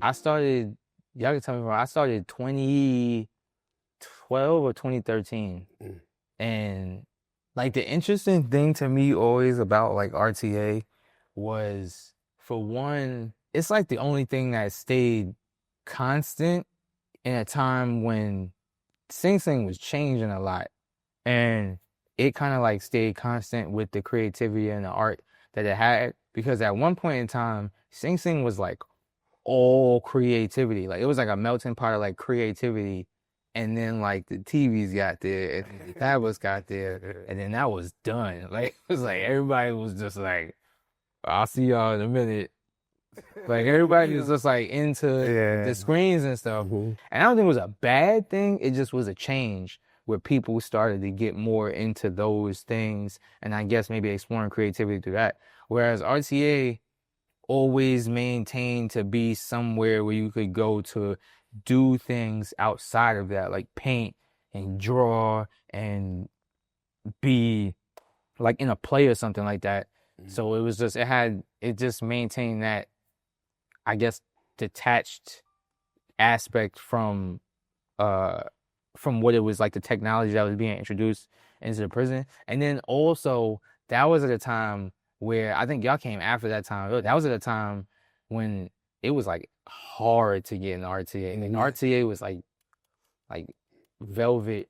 I started, y'all can tell me wrong, I started 2012 or 2013. And like the interesting thing to me always about like RTA was, for one, it's like the only thing that stayed constant in a time when Sing Sing was changing a lot. And it kind of like stayed constant with the creativity and the art that it had. Because at one point in time, Sing Sing was like all creativity. Like it was like a melting pot of like creativity. And then like the TVs got there and then the tablets got there. And then that was done. Like it was like everybody was just like, I'll see y'all in a minute. Like everybody was just like into the screens and stuff. And I don't think it was a bad thing. It just was a change where people started to get more into those things, and I guess maybe exploring creativity through that. Whereas RTA always maintained to be somewhere where you could go to do things outside of that, like paint and draw and be like in a play or something like that. So it was just, it just maintained that, I guess, detached aspect from what it was like, the technology that was being introduced into the prison. And then also that was at a time where I think y'all came after that time. That was at a time when it was like hard to get an RTA. And RTA was like velvet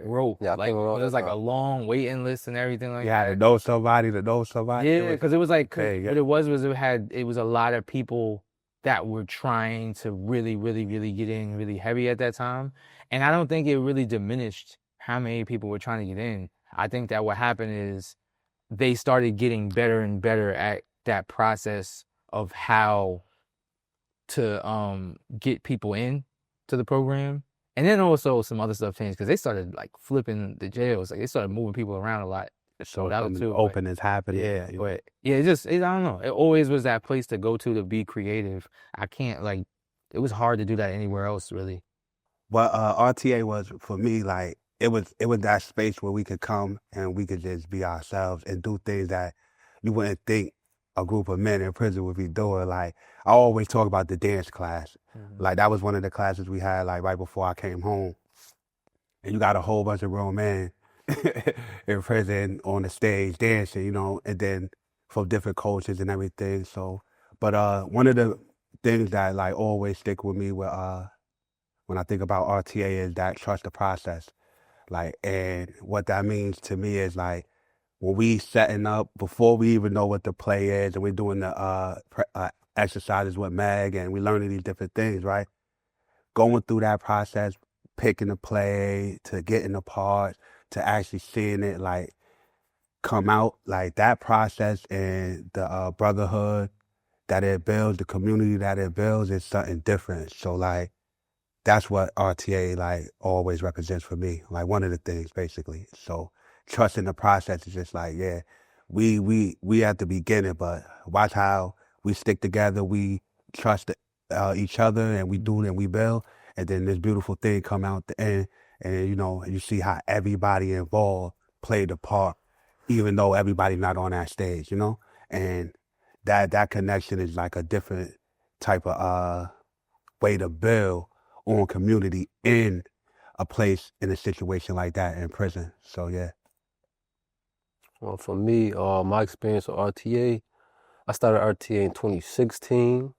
rope. Yeah, like it was like a long waiting list and everything like that. Yeah, to know somebody, to know somebody. Yeah, because it was like, what it was it was a lot of people that were trying to really, really, really get in really heavy at that time. And I don't think it really diminished how many people were trying to get in. I think that what happened is they started getting better and better at that process of how to get people in to the program. And then also some other stuff changed because they started like flipping the jails. Like they started moving people around a lot. So that was too. Openings happening. Yeah, but yeah, I don't know. It always was that place to go to be creative. I can't like, it was hard to do that anywhere else really. But RTA was, for me, like it was that space where we could come and we could just be ourselves and do things that you wouldn't think a group of men in prison would be doing. Like I always talk about the dance class. Like that was one of the classes we had like right before I came home. And you got a whole bunch of grown men in prison on the stage dancing, you know, and then from different cultures and everything. So, but one of the things that like always stick with me with when I think about RTA is that trust the process. Like, and what that means to me is like when we setting up before we even know what the play is, and we're doing the exercises with Meg, and we learning these different things, right? Going through that process, picking the play, to getting the parts, to actually seeing it like come out, like that process and the brotherhood that it builds, the community that it builds is something different. So like that's what RTA like always represents for me. Like one of the things basically. So trusting the process is just like, yeah, we at the beginning, but watch how we stick together, we trust each other, and we do it and we build, and then this beautiful thing come out the end. And, you know, you see how everybody involved played a part, even though everybody not on that stage, you know? And that connection is like a different type of way to build on community in a place, in a situation like that in prison. So, yeah. Well, for me, my experience with RTA, I started RTA in 2016.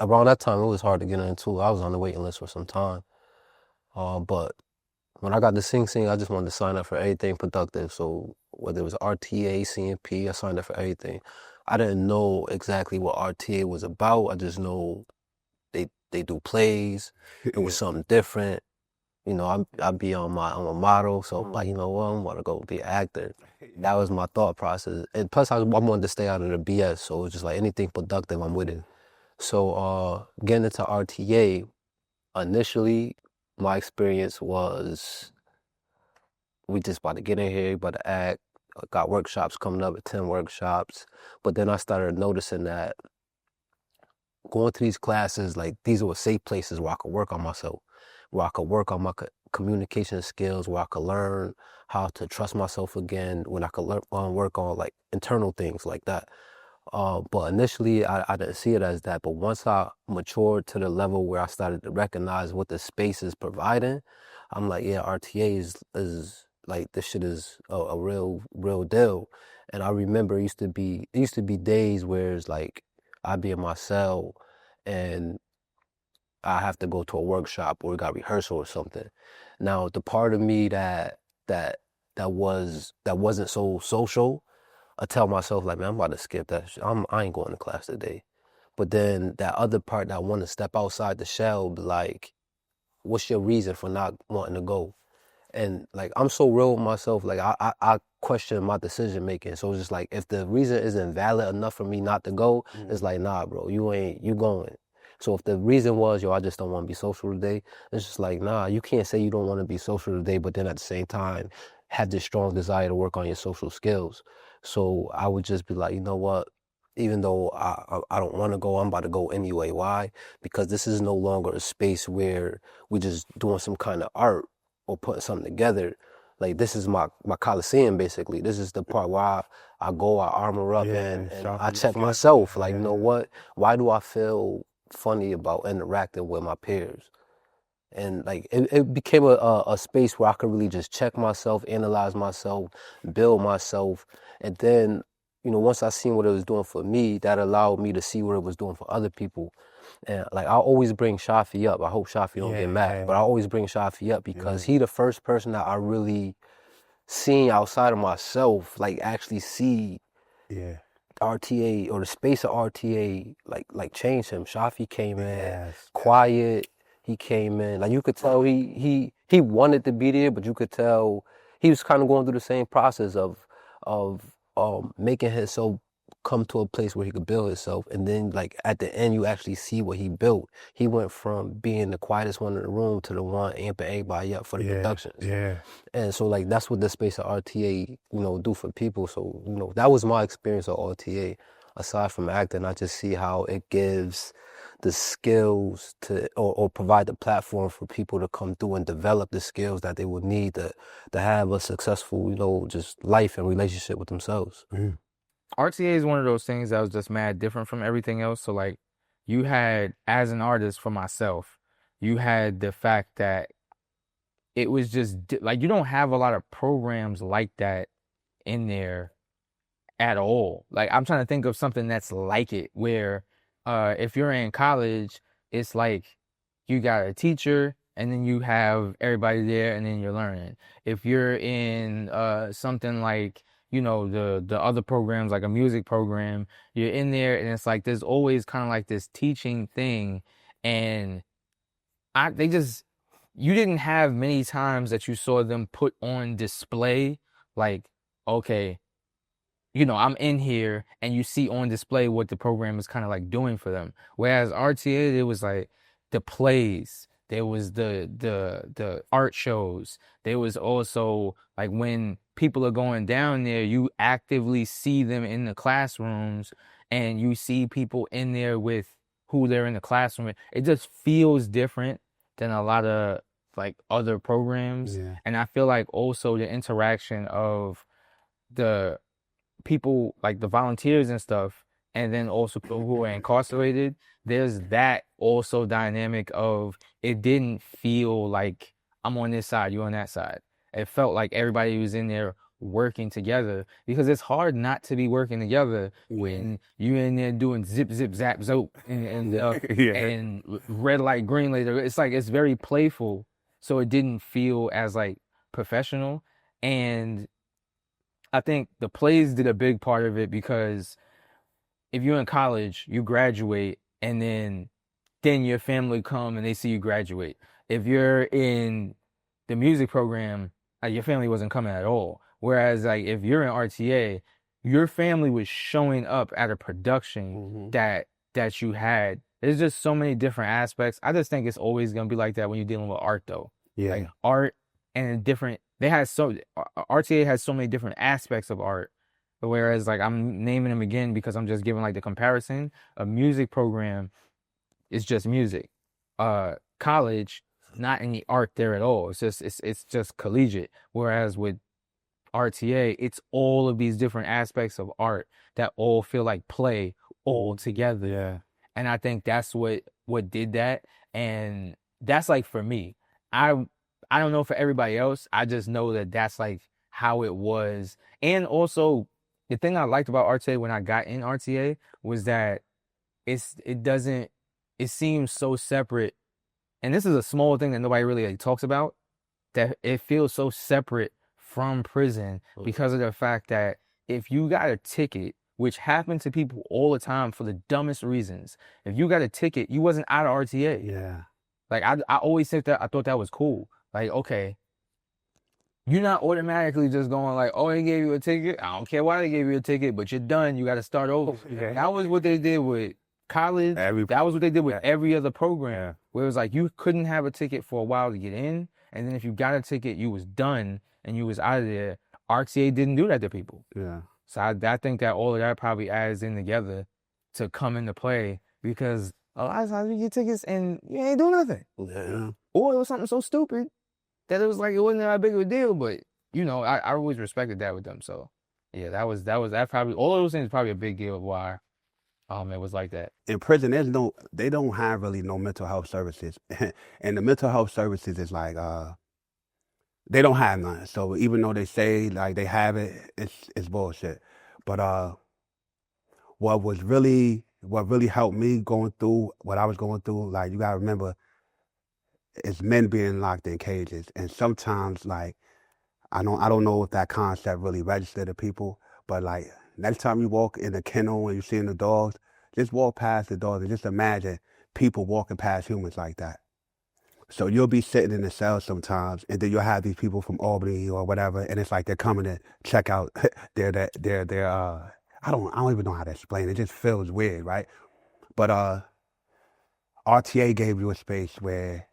Around that time, it was hard to get into. I was on the waiting list for some time. But when I got to Sing Sing, I just wanted to sign up for everything productive. So whether it was RTA, CMP, I signed up for everything. I didn't know exactly what RTA was about. I just know they do plays. It was something different. You know, I'd be I'm a model, so I'm like, you know what, I want to go be an actor. That was my thought process. And plus, I wanted to stay out of the BS, so it was just like anything productive, I'm with it. So getting into RTA, initially, my experience was we just about to get in here, about to act, got workshops coming up, 10 workshops. But then I started noticing that going to these classes, like these were safe places where I could work on myself, where I could work on my communication skills, where I could learn how to trust myself again, when I could work on like internal things like that. But initially, I didn't see it as that. But once I matured to the level where I started to recognize what the space is providing, I'm like, yeah, RTA is like this shit is a real deal. And I remember it used to be days where it's like I'd be in my cell and I have to go to a workshop or we got rehearsal or something. Now, the part of me that that wasn't so social, I tell myself like, man, I'm about to skip that shit. I ain't going to class today. But then that other part that I want to step outside the shell, be like, what's your reason for not wanting to go? And like I'm so real with myself, like I question my decision making. So it's just like if the reason isn't valid enough for me not to go, it's like nah, bro, you going. So if the reason was yo, I just don't want to be social today, it's just like nah, you can't say you don't want to be social today, but then at the same time have this strong desire to work on your social skills. So I would just be like, you know what? Even though I don't want to go, I'm about to go anyway. Why? Because this is no longer a space where we're just doing some kind of art or putting something together. Like this is my coliseum basically. This is the part where I go, I armor up and I check myself. Like, you know what? Why do I feel funny about interacting with my peers? And like it became a space where I could really just check myself, analyze myself, build myself. And then, once I seen what it was doing for me, that allowed me to see what it was doing for other people. And like I always bring Shafi up. I hope Shafi don't get mad, but I always bring Shafi up because he the first person that I really seen outside of myself, like actually see RTA or the space of RTA like change him. Shafi came in quiet. He came in like you could tell he wanted to be there, but you could tell he was kind of going through the same process of making himself come to a place where he could build himself. And then like at the end you actually see what he built. He went from being the quietest one in the room to the one amping everybody up for the productions. And so like that's what the space of RTA, do for people. So, that was my experience of RTA. Aside from acting, I just see how it gives the skills to or provide the platform for people to come through and develop the skills that they would need to have a successful, just life and relationship with themselves. RTA is one of those things that was just mad different from everything else. So like you had, as an artist for myself, you had the fact that it was just like you don't have a lot of programs like that in there at all. Like I'm trying to think of something that's like it where if you're in college, it's like you got a teacher and then you have everybody there and then you're learning. If you're in something like, the other programs like a music program, you're in there and it's like there's always kind of like this teaching thing and they just you didn't have many times that you saw them put on display like okay, I'm in here and you see on display what the program is kind of like doing for them. Whereas RTA, it was like the plays, there was the art shows. There was also like when people are going down there, you actively see them in the classrooms and you see people in there with who they're in the classroom with. It just feels different than a lot of like other programs. And I feel like also the interaction of the people like the volunteers and stuff, and then also people who are incarcerated, there's that also dynamic of it didn't feel like I'm on this side, you're on that side. It felt like everybody was in there working together because it's hard not to be working together when you're in there doing zip, zip, zap, zope and red light, green light. It's like it's very playful. So it didn't feel as like professional. And I think the plays did a big part of it because if you're in college, you graduate and then your family come and they see you graduate. If you're in the music program, your family wasn't coming at all. Whereas like if you're in RTA, your family was showing up at a production that you had. There's just so many different aspects. I just think it's always gonna be like that when you're dealing with art though. Like art and RTA has so many different aspects of art. Whereas like I'm naming them again because I'm just giving like the comparison. A music program is just music. College, not any art there at all. It's just collegiate. Whereas with RTA, it's all of these different aspects of art that all feel like play all together. Yeah. And I think that's what did that. And that's like for me. I I don't know for everybody else. I just know that that's like how it was. And also the thing I liked about RTA when I got in RTA was that it seems so separate. And this is a small thing that nobody really like talks about, that it feels so separate from prison because of the fact that if you got a ticket, which happened to people all the time for the dumbest reasons, if you got a ticket, you wasn't out of RTA. Yeah. Like I always think that I thought that was cool. Like, okay, you're not automatically just going like, oh, they gave you a ticket. I don't care why they gave you a ticket, but you're done. You got to start over. Yeah. That was what they did with college. That was what they did with every other program. Where it was like you couldn't have a ticket for a while to get in, and then if you got a ticket, you was done and you was out of there. RTA didn't do that to people. Yeah. So I think that all of that probably adds in together to come into play, because a lot of times you get tickets and you ain't do nothing. Yeah. Or it was something so stupid that it was like it wasn't that big of a deal. But you know, I always respected that with them. So yeah, that probably, all of those things probably a big deal of why it was like that. In prison, they don't have really no mental health services. And the mental health services is like, they don't have none. So even though they say like they have it, it's bullshit. But what really helped me going through what I was going through, like you gotta remember, it's men being locked in cages. And sometimes like I don't know if that concept really registered to people, but like next time you walk in a kennel and you're seeing the dogs, just walk past the dogs and just imagine people walking past humans like that. So you'll be sitting in the cell sometimes, and then you'll have these people from Albany or whatever, and it's like they're coming to check out their I don't even know how to explain it. It just feels weird, right? But RTA gave you a space where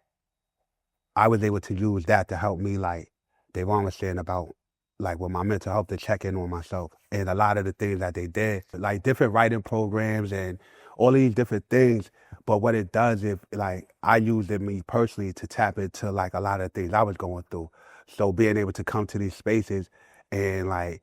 I was able to use that to help me, like Devon was saying about like with my mental health, to check in on myself. And a lot of the things that they did, like different writing programs and all these different things. But what it does, if like I used it me personally to tap into like a lot of things I was going through. So being able to come to these spaces and like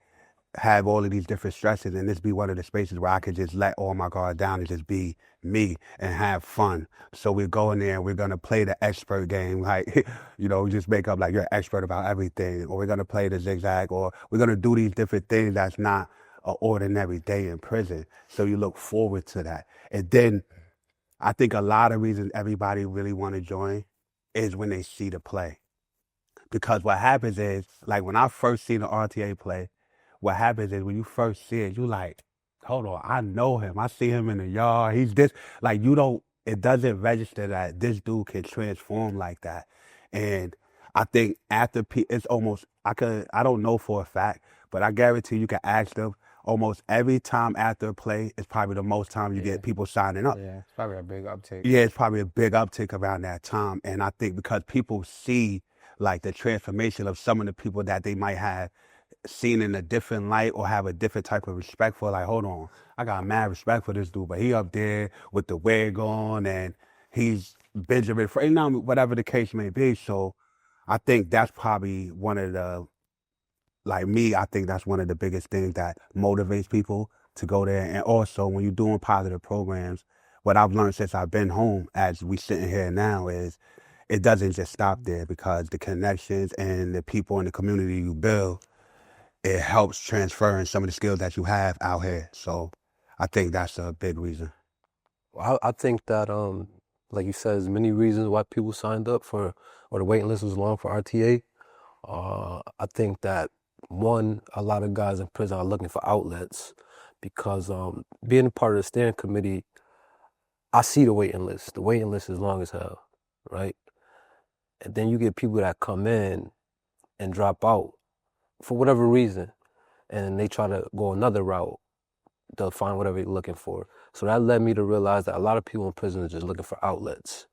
have all of these different stresses, and this be one of the spaces where I could just let all my guard down and just be me and have fun. So we go in there and we're gonna play the expert game, like just make up like you're an expert about everything, or we're gonna play the zigzag, or we're gonna do these different things that's not an ordinary day in prison. So you look forward to that. And then I think a lot of reasons everybody really want to join is when they see the play. Because what happens is, like when I first seen the RTA play, what happens is when you first see it, you like, hold on, I know him. I see him in the yard. He's this, like it doesn't register that this dude can transform like that. And I think after, it's almost, I don't know for a fact, but I guarantee you can ask them, almost every time after a play, it's probably the most time you get people signing up. Yeah, it's probably a big uptick. Yeah, it's probably a big uptick around that time. And I think because people see like the transformation of some of the people that they might have seen in a different light or have a different type of respect for, like, hold on, I got mad respect for this dude, but he up there with the wig on and he's Benjamin, whatever the case may be. So I think that's probably one of the, like me, I think that's one of the biggest things that motivates people to go there. And also when you're doing positive programs, what I've learned since I've been home, as we sitting here now, is it doesn't just stop there, because the connections and the people in the community you build, it helps transferring some of the skills that you have out here. So I think that's a big reason. I think that, like you said, there's many reasons why people signed up for, or the waiting list was long for RTA. I think that, one, a lot of guys in prison are looking for outlets, because being a part of the steering committee, I see the waiting list. The waiting list is long as hell, right? And then you get people that come in and drop out for whatever reason, and they try to go another route. They'll find whatever they're looking for. So that led me to realize that a lot of people in prison are just looking for outlets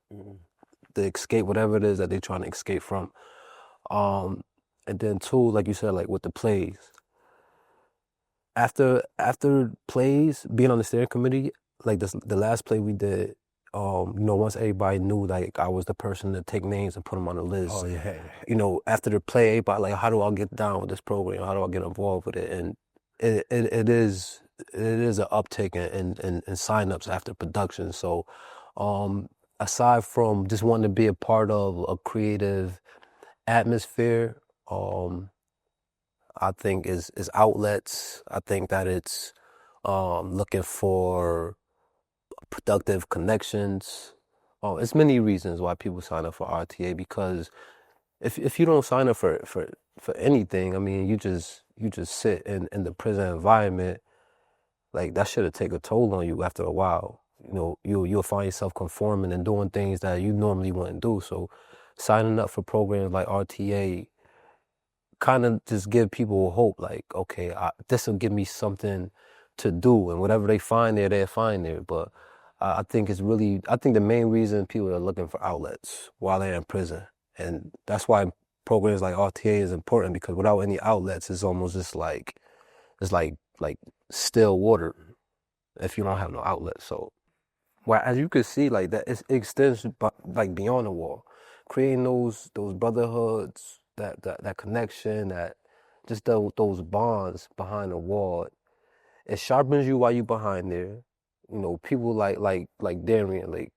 to escape whatever it is that they're trying to escape from. And then two, like you said, like with the plays. After plays, being on the steering committee, like the last play we did, once everybody knew like I was the person to take names and put them on the list. Oh yeah. After the play, everybody like, how do I get down with this program? How do I get involved with it? And it is an uptick in signups after production. So, aside from just wanting to be a part of a creative atmosphere, I think is outlets. I think that it's looking for productive connections. It's many reasons why people sign up for RTA, because if you don't sign up for anything, I mean, you just sit in the prison environment, like that should have taken a toll on you after a while. You'll find yourself conforming and doing things that you normally wouldn't do. So signing up for programs like RTA kind of just give people hope, like, okay, this will give me something to do, and whatever they find there, they'll find there. But I think the main reason people are looking for outlets while they're in prison. And that's why programs like RTA is important, because without any outlets, it's almost just it's like still water if you don't have no outlet. So, well, as you can see, like that, it extends like beyond the wall, creating those brotherhoods, that connection, that just those bonds behind the wall. It sharpens you while you behind there. People like Darian, like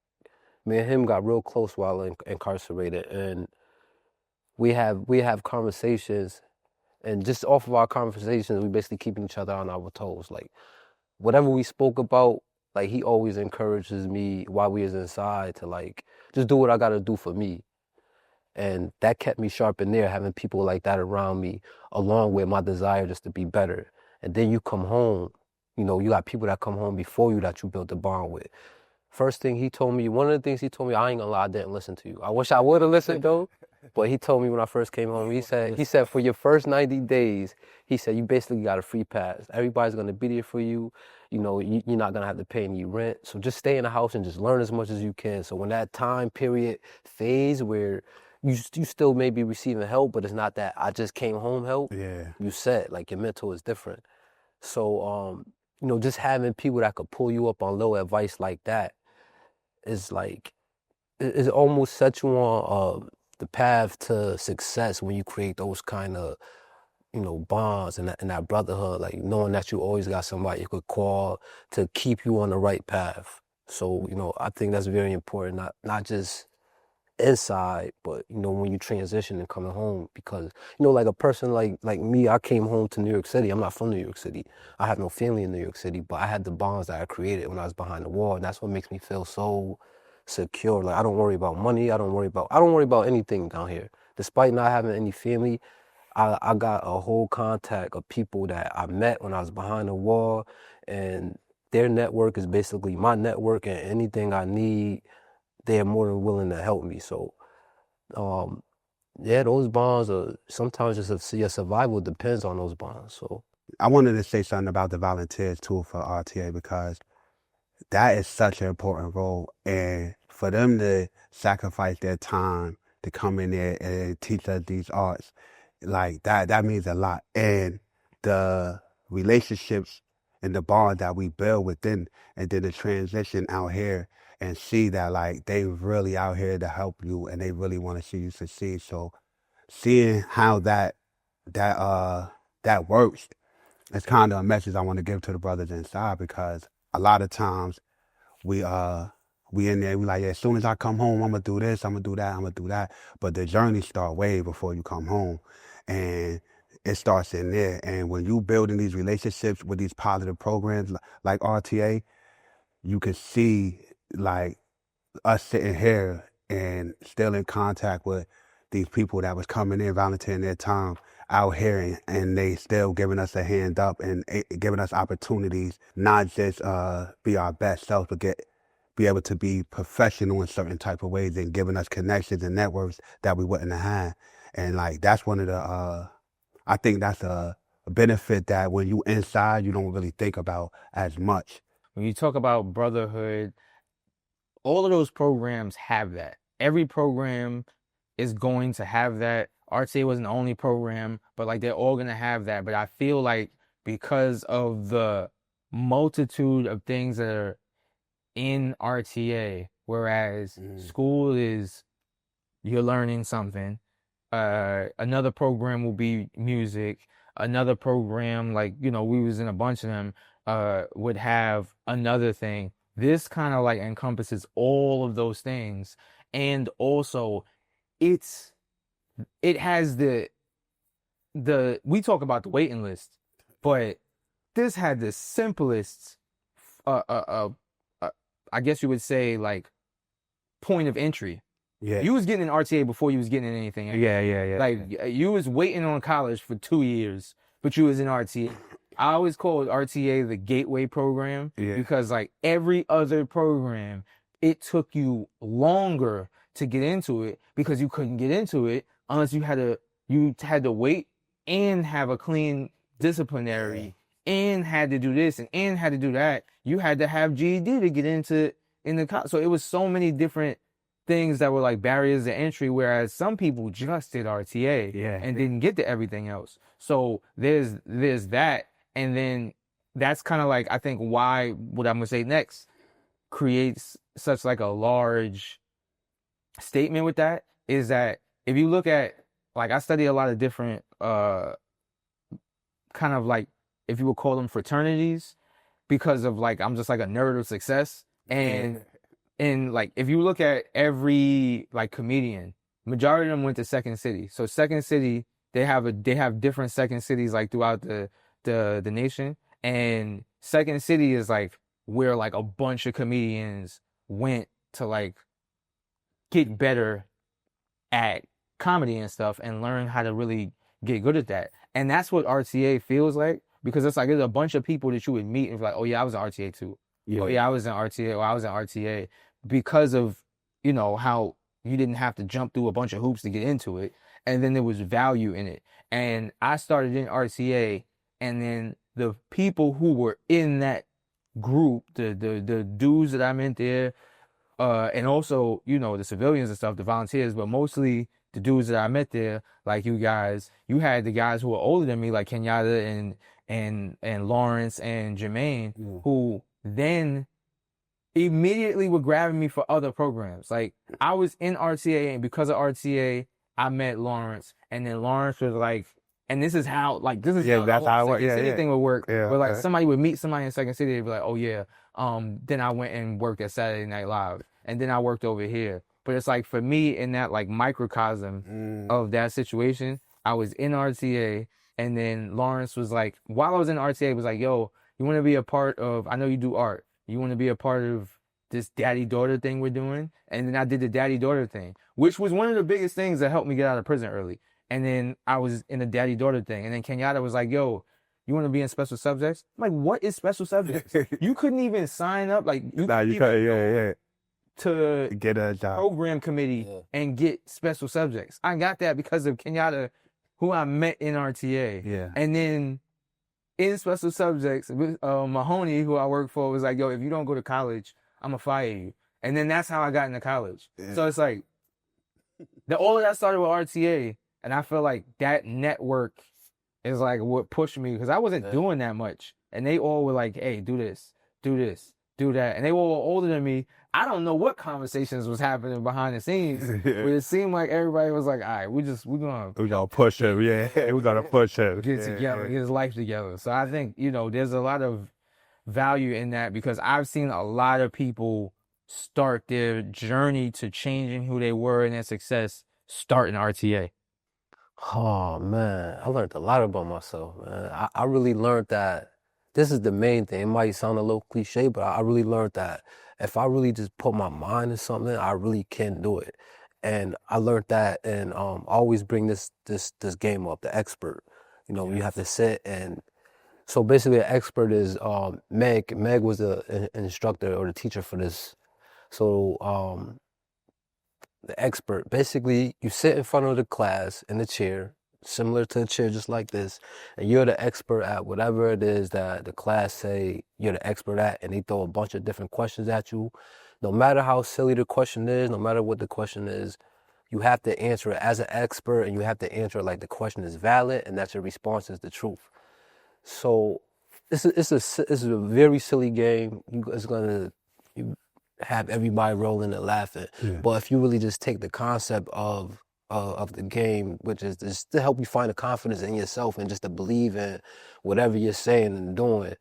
me and him got real close while incarcerated, and we have conversations, and just off of our conversations, we basically keeping each other on our toes. Like whatever we spoke about, like he always encourages me while we was inside to like just do what I gotta do for me. And that kept me sharp in there, having people like that around me, along with my desire just to be better. And then you come home, you got people that come home before you that you built a bond with. First thing he told me, one of the things he told me, I ain't gonna lie, I didn't listen to you. I wish I would have listened though. But he told me when I first came home, he said for your first 90 days, he said you basically got a free pass. Everybody's gonna be there for you. You're not gonna have to pay any rent. So just stay in the house and just learn as much as you can. So when that time period phase where you still may be receiving help, but it's not that I just came home help. Yeah. You said like your mental is different. So just having people that could pull you up on low advice like that is like it almost sets you on the path to success when you create those kind of bonds and that brotherhood, like knowing that you always got somebody you could call to keep you on the right path. So I think that's very important, not just inside, but when you transition and coming home, because like a person like me, I came home to New York City. I'm not from New York City. I have no family in New York City, but I had the bonds that I created when I was behind the wall, and that's what makes me feel so secure. Like I don't worry about money. I don't worry about anything down here. Despite not having any family, I got a whole contact of people that I met when I was behind the wall, and their network is basically my network, and anything I need, they're more than willing to help me. So, yeah, those bonds are sometimes just your survival depends on those bonds. So, I wanted to say something about the volunteers too for RTA, because that is such an important role, and for them to sacrifice their time to come in there and teach us these arts, like that means a lot. And the relationships and the bond that we build within, and then the transition out here, and see that like they really out here to help you, and they really want to see you succeed. So seeing how that works, it's kind of a message I want to give to the brothers inside, because a lot of times we in there, we like, yeah, as soon as I come home, I'm gonna do this, I'm gonna do that, I'm gonna do that. But the journey start way before you come home, and it starts in there. And when you building these relationships with these positive programs like RTA, you can see like us sitting here and still in contact with these people that was coming in, volunteering their time out here, and they still giving us a hand up and giving us opportunities, not just be our best self, but be able to be professional in certain type of ways, and giving us connections and networks that we wouldn't have had. And like that's one of the I think that's a benefit that when you inside, you don't really think about as much. When you talk about brotherhood, all of those programs have that. Every program is going to have that. RTA wasn't the only program, but like they're all gonna have that. But I feel like because of the multitude of things that are in RTA, Whereas school is you're learning something. Another program will be music. Another program, like, you know, we was in a bunch of them, would have another thing. This kind of like encompasses all of those things. And also it has we talk about the waiting list, but this had the simplest, I guess you would say, like, point of entry. Yeah. You was getting an RTA before you was getting anything else. Yeah. Like, you was waiting on college for 2 years, but you was in RTA. I always called RTA the gateway program because, like, every other program, it took you longer to get into it because you couldn't get into it unless you had to wait and have a clean disciplinary and had to do this and had to do that. You had to have GED to get into college. So it was so many different things that were like barriers to entry, whereas some people just did RTA and didn't get to everything else. So there's that, and then that's kind of like, I think, why what I'm gonna say next creates such like a large statement with that is that if you look at, like, I study a lot of different kind of like, if you would call them fraternities, because of, like, I'm just like a nerd of success. And like, if you look at every like comedian, majority of them went to Second City. So Second City, they have different Second Cities like throughout the nation. And Second City is like where like a bunch of comedians went to like get better at comedy and stuff and learn how to really get good at that. And that's what RTA feels like, because it's like there's a bunch of people that you would meet and be like, oh yeah, I was in RTA too. Oh yeah, I was in RTA, or I was in RTA, because of, you know, how you didn't have to jump through a bunch of hoops to get into it, and then there was value in it. And I started in RTA, and then the people who were in that group, the dudes that I met there, and also, you know, the civilians and stuff, the volunteers, but mostly the dudes that I met there, like you guys, you had the guys who were older than me, like Kenyatta and Lawrence and Jermaine, who then immediately were grabbing me for other programs. Like, I was in RTA, and because of RTA, I met Lawrence, and then Lawrence was like, and this is how, like, this is how that's how it works. Anything would work. Yeah, but like, somebody would meet somebody in Second City, they'd be like, oh yeah, then I went and worked at Saturday Night Live, and then I worked over here. But it's like, for me, in that like microcosm of that situation, I was in RTA, and then Lawrence was like, while I was in RTA, was like, yo, you want to be a part of, I know you do art, you want to be a part of this daddy-daughter thing we're doing? And then I did the daddy-daughter thing, which was one of the biggest things that helped me get out of prison early. And then I was in the daddy-daughter thing. And then Kenyatta was like, yo, you want to be in special subjects? I'm like, what is special subjects? You couldn't even sign up. Like, you couldn't to get a job program committee and get special subjects. I got that because of Kenyatta, who I met in RTA. Yeah. And then in special subjects, Mahoney, who I work for, was like, yo, if you don't go to college, I'm gonna fire you. And then that's how I got into college. Yeah. So it's like, all of that started with RTA, and I feel like that network is like what pushed me, because I wasn't doing that much. And they all were like, hey, do this, do that. And they were all older than me. I don't know what conversations was happening behind the scenes, but it seemed like everybody was like, all right, we're gonna push him. Yeah, we're gonna push him. Get together, get his life together. So I think, you know, there's a lot of value in that, because I've seen a lot of people start their journey to changing who they were and their success starting RTA. Oh man, I learned a lot about myself, man. I really learned that this is the main thing. It might sound a little cliche, but I really learned that if I really just put my mind to something, I really can do it. And I learned that, and always bring this game up, the expert. You know, you have to sit and. So basically, an expert is Meg. Meg was an instructor or the teacher for this. So the expert, basically, you sit in front of the class in a chair, similar to a chair just like this, and you're the expert at whatever it is that the class say you're the expert at, and they throw a bunch of different questions at you. No matter how silly the question is, no matter what the question is, you have to answer it as an expert, and you have to answer it like the question is valid and that your response is the truth. So it's a very silly game. have everybody rolling and laughing. Yeah. But if you really just take the concept of the game, which is just to help you find the confidence in yourself and just to believe in whatever you're saying and doing,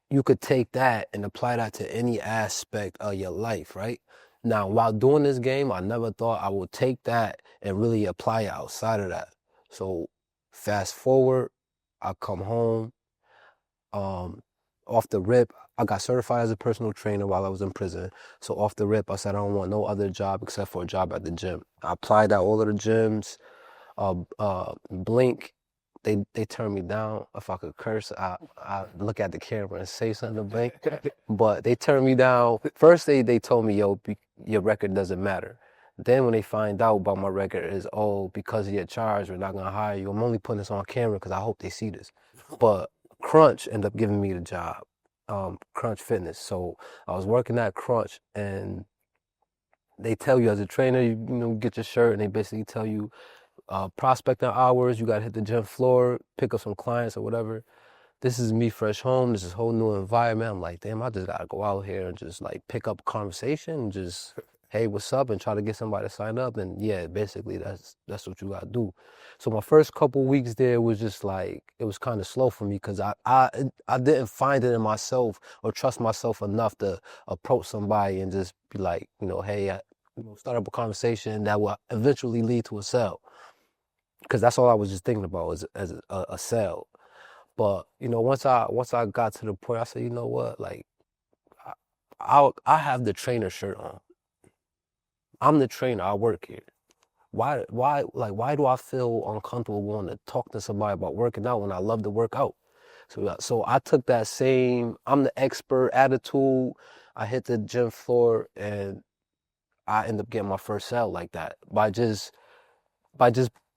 you could take that and apply that to any aspect of your life, right? Now, while doing this game, I never thought I would take that and really apply it outside of that. So fast forward, I come home, off the rip, I got certified as a personal trainer while I was in prison. So off the rip, I said I don't want no other job except for a job at the gym. I applied at all of the gyms. Blink, they turned me down. If I could curse, I look at the camera and say something to Blink. But they turned me down. First, they told me, yo, your record doesn't matter. Then when they find out about my record is, oh, because of your charge, we're not gonna hire you. I'm only putting this on camera because I hope they see this. But Crunch ended up giving me the job, Crunch Fitness. So I was working at Crunch, and they tell you as a trainer, you know, get your shirt, and they basically tell you, prospecting hours, you gotta hit the gym floor, pick up some clients or whatever. This is me fresh home, this is a whole new environment. I'm like, damn, I just gotta go out here and just like pick up conversation and just, hey, what's up, and try to get somebody to sign up. And yeah, basically that's what you gotta do. So my first couple weeks there was just like, it was kind of slow for me because I didn't find it in myself or trust myself enough to approach somebody and just be like, you know, hey, start up a conversation that will eventually lead to a sale. Because that's all I was just thinking about was as a sale. But you know, once I got to the point, I said, you know what, like I have the trainer shirt on. I'm the trainer. I work here. Why do I feel uncomfortable going to talk to somebody about working out when I love to work out? So I took that same I'm the expert attitude. I hit the gym floor and I end up getting my first sale like that by just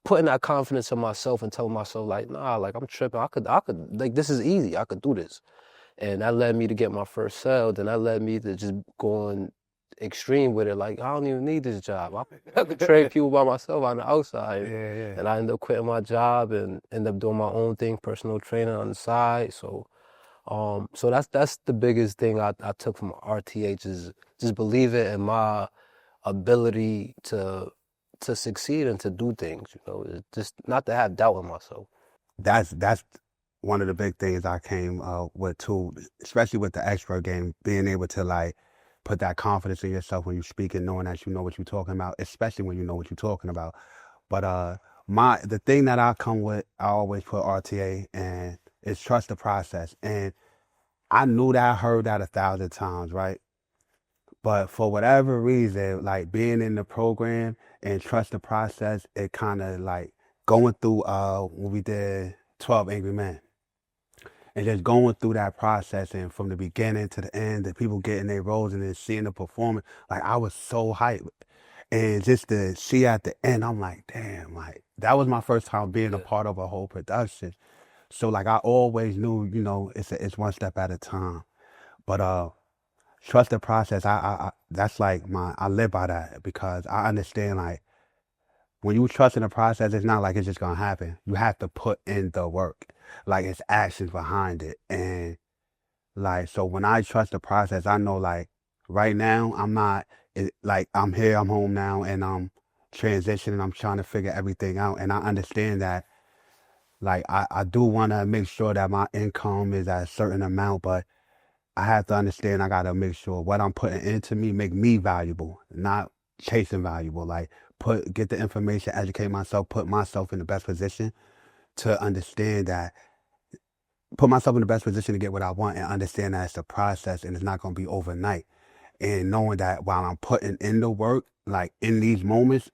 putting that confidence in myself and telling myself like, nah, like I'm tripping. I could like this is easy. I could do this. And that led me to get my first sale. Then that led me to just going extreme with it. Like I don't even need this job. I could train people by myself on the outside. Yeah. And I ended up quitting my job and ended up doing my own thing, personal training on the side. So so that's the biggest thing I took from RTA, just believing in my ability to succeed and to do things, you know, just not to have doubt in myself. That's one of the big things I came with too, especially with the expert game, being able to like put that confidence in yourself when you speak and knowing that you know what you're talking about, especially when you know what you're talking about. But the thing that I come with, I always put RTA, and it's trust the process. And I knew that, I heard that 1,000 times, right? But for whatever reason, like being in the program and trust the process, it kind of like going through when we did 12 Angry Men, and just going through that process and from the beginning to the end, the people getting their roles and then seeing the performance, like I was so hyped. And just to see at the end, I'm like, damn, like that was my first time being a part of a whole production. So like I always knew, you know, it's one step at a time. But trust the process. I that's like I live by that because I understand like when you trust in the process, it's not like it's just gonna happen. You have to put in the work. Like it's actions behind it. And like so when I trust the process, I know like right now I'm not like I'm here, I'm home now, and I'm transitioning, I'm trying to figure everything out. And I understand that like I do wanna make sure that my income is at a certain amount, but I have to understand I gotta make sure what I'm putting into me make me valuable, not chasing valuable. Like get the information, educate myself, put myself in the best position to understand that, put myself in the best position to get what I want and understand that it's a process and it's not gonna be overnight. And knowing that while I'm putting in the work, like in these moments,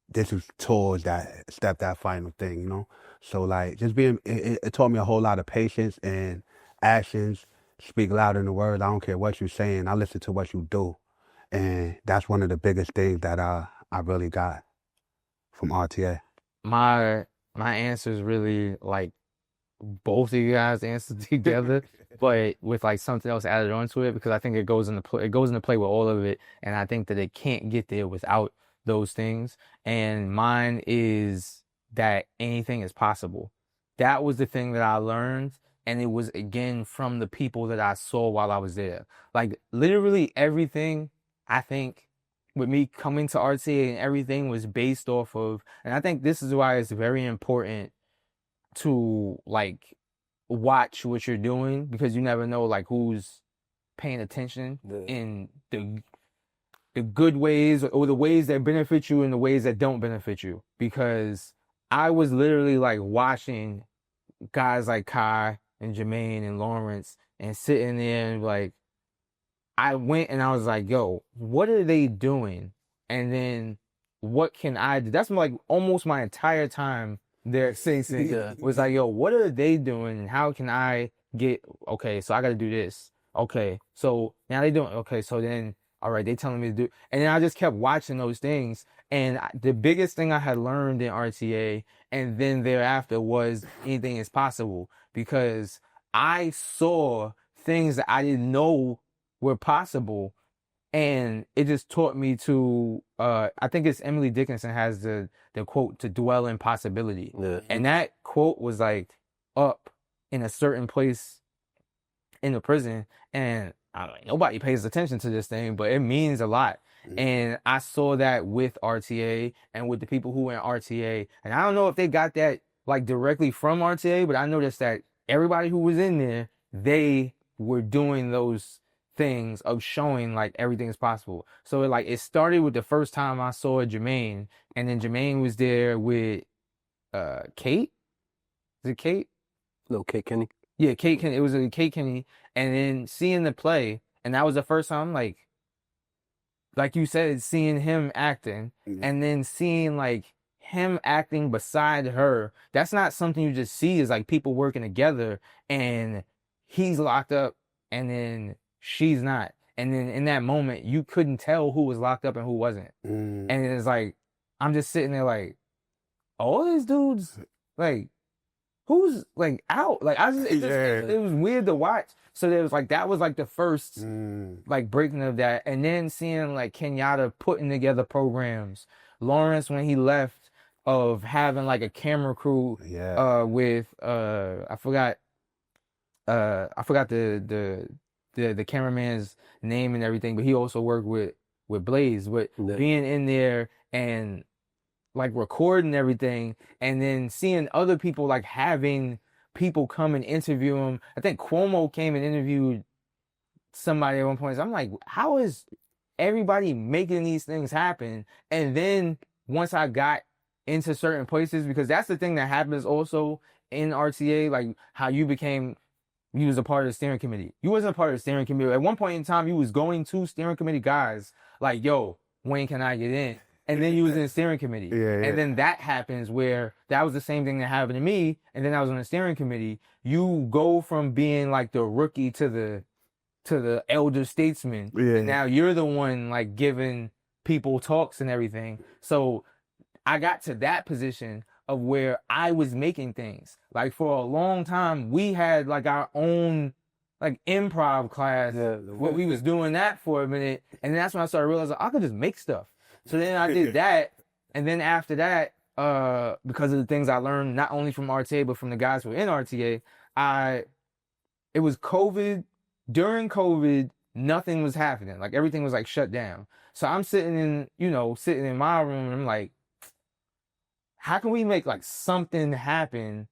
this is towards that final thing, you know? So like just it taught me a whole lot of patience and actions speak louder than the words. I don't care what you're saying. I listen to what you do. And that's one of the biggest things that I really got from RTA. My answer is really like both of you guys answered together, but with like something else added onto it because I think it goes into play with all of it, and I think that it can't get there without those things. And mine is that anything is possible. That was the thing that I learned and it was again from the people that I saw while I was there. Like literally everything, I think, with me coming to RTA and everything was based off of, and I think this is why it's very important to like watch what you're doing, because you never know like who's paying attention in the good ways or the ways that benefit you and the ways that don't benefit you. Because I was literally like watching guys like Kai and Jermaine and Lawrence and sitting there and like I went and I was like, yo, what are they doing? And then what can I do? That's like almost my entire time there at Sing Sing was like, yo, what are they doing? And how can I get, okay, so I got to do this. Okay, so now they doing, okay, so then, all right, they telling me to do, and then I just kept watching those things. And the biggest thing I had learned in RTA and then thereafter was anything is possible, because I saw things that I didn't know were possible, and it just taught me to I think it's Emily Dickinson has the quote to dwell in possibility. Yeah. And that quote was like up in a certain place in the prison, and I don't, nobody pays attention to this thing, but it means a lot. And I saw that with RTA and with the people who were in RTA, and I don't know if they got that like directly from RTA, but I noticed that everybody who was in there, they were doing those things of showing like everything is possible. So it started with the first time I saw Jermaine, and then Jermaine was there with Kate. Is it Kate? No, Kate Kenny. Yeah, Kate Kenny. It was a Kate Kenny, and then seeing the play, and that was the first time like you said, seeing him acting, and then seeing like him acting beside her. That's not something you just see. Is like people working together, and he's locked up, and then she's not. And then in that moment, you couldn't tell who was locked up and who wasn't. And it's like, I'm just sitting there like, all these dudes, like, who's like out? Like it was weird to watch. So there was like, that was like the first like breaking of that. And then seeing like Kenyatta putting together programs. Lawrence, when he left, of having like a camera crew with I forgot the cameraman's name and everything, but he also worked with Blaze, but being in there and like recording everything, and then seeing other people like having people come and interview him. I think Cuomo came and interviewed somebody at one point. So I'm like, how is everybody making these things happen? And then once I got into certain places, because that's the thing that happens also in RTA, like how you was a part of the steering committee. You wasn't a part of the steering committee. At one point in time, you was going to steering committee guys like, yo, when can I get in? And then you was in the steering committee. And then that happens where that was the same thing that happened to me. And then I was on the steering committee. You go from being like the rookie to the elder statesman. And now you're the one like giving people talks and everything. So I got to that position of where I was making things. Like for a long time, we had like our own like improv class. What we was doing that for a minute. And that's when I started realizing I could just make stuff. So then I did that. And then after that, because of the things I learned, not only from RTA, but from the guys who were in RTA, it was COVID. During COVID, nothing was happening. Like everything was like shut down. So I'm sitting in my room, and I'm like, how can we make like something happen?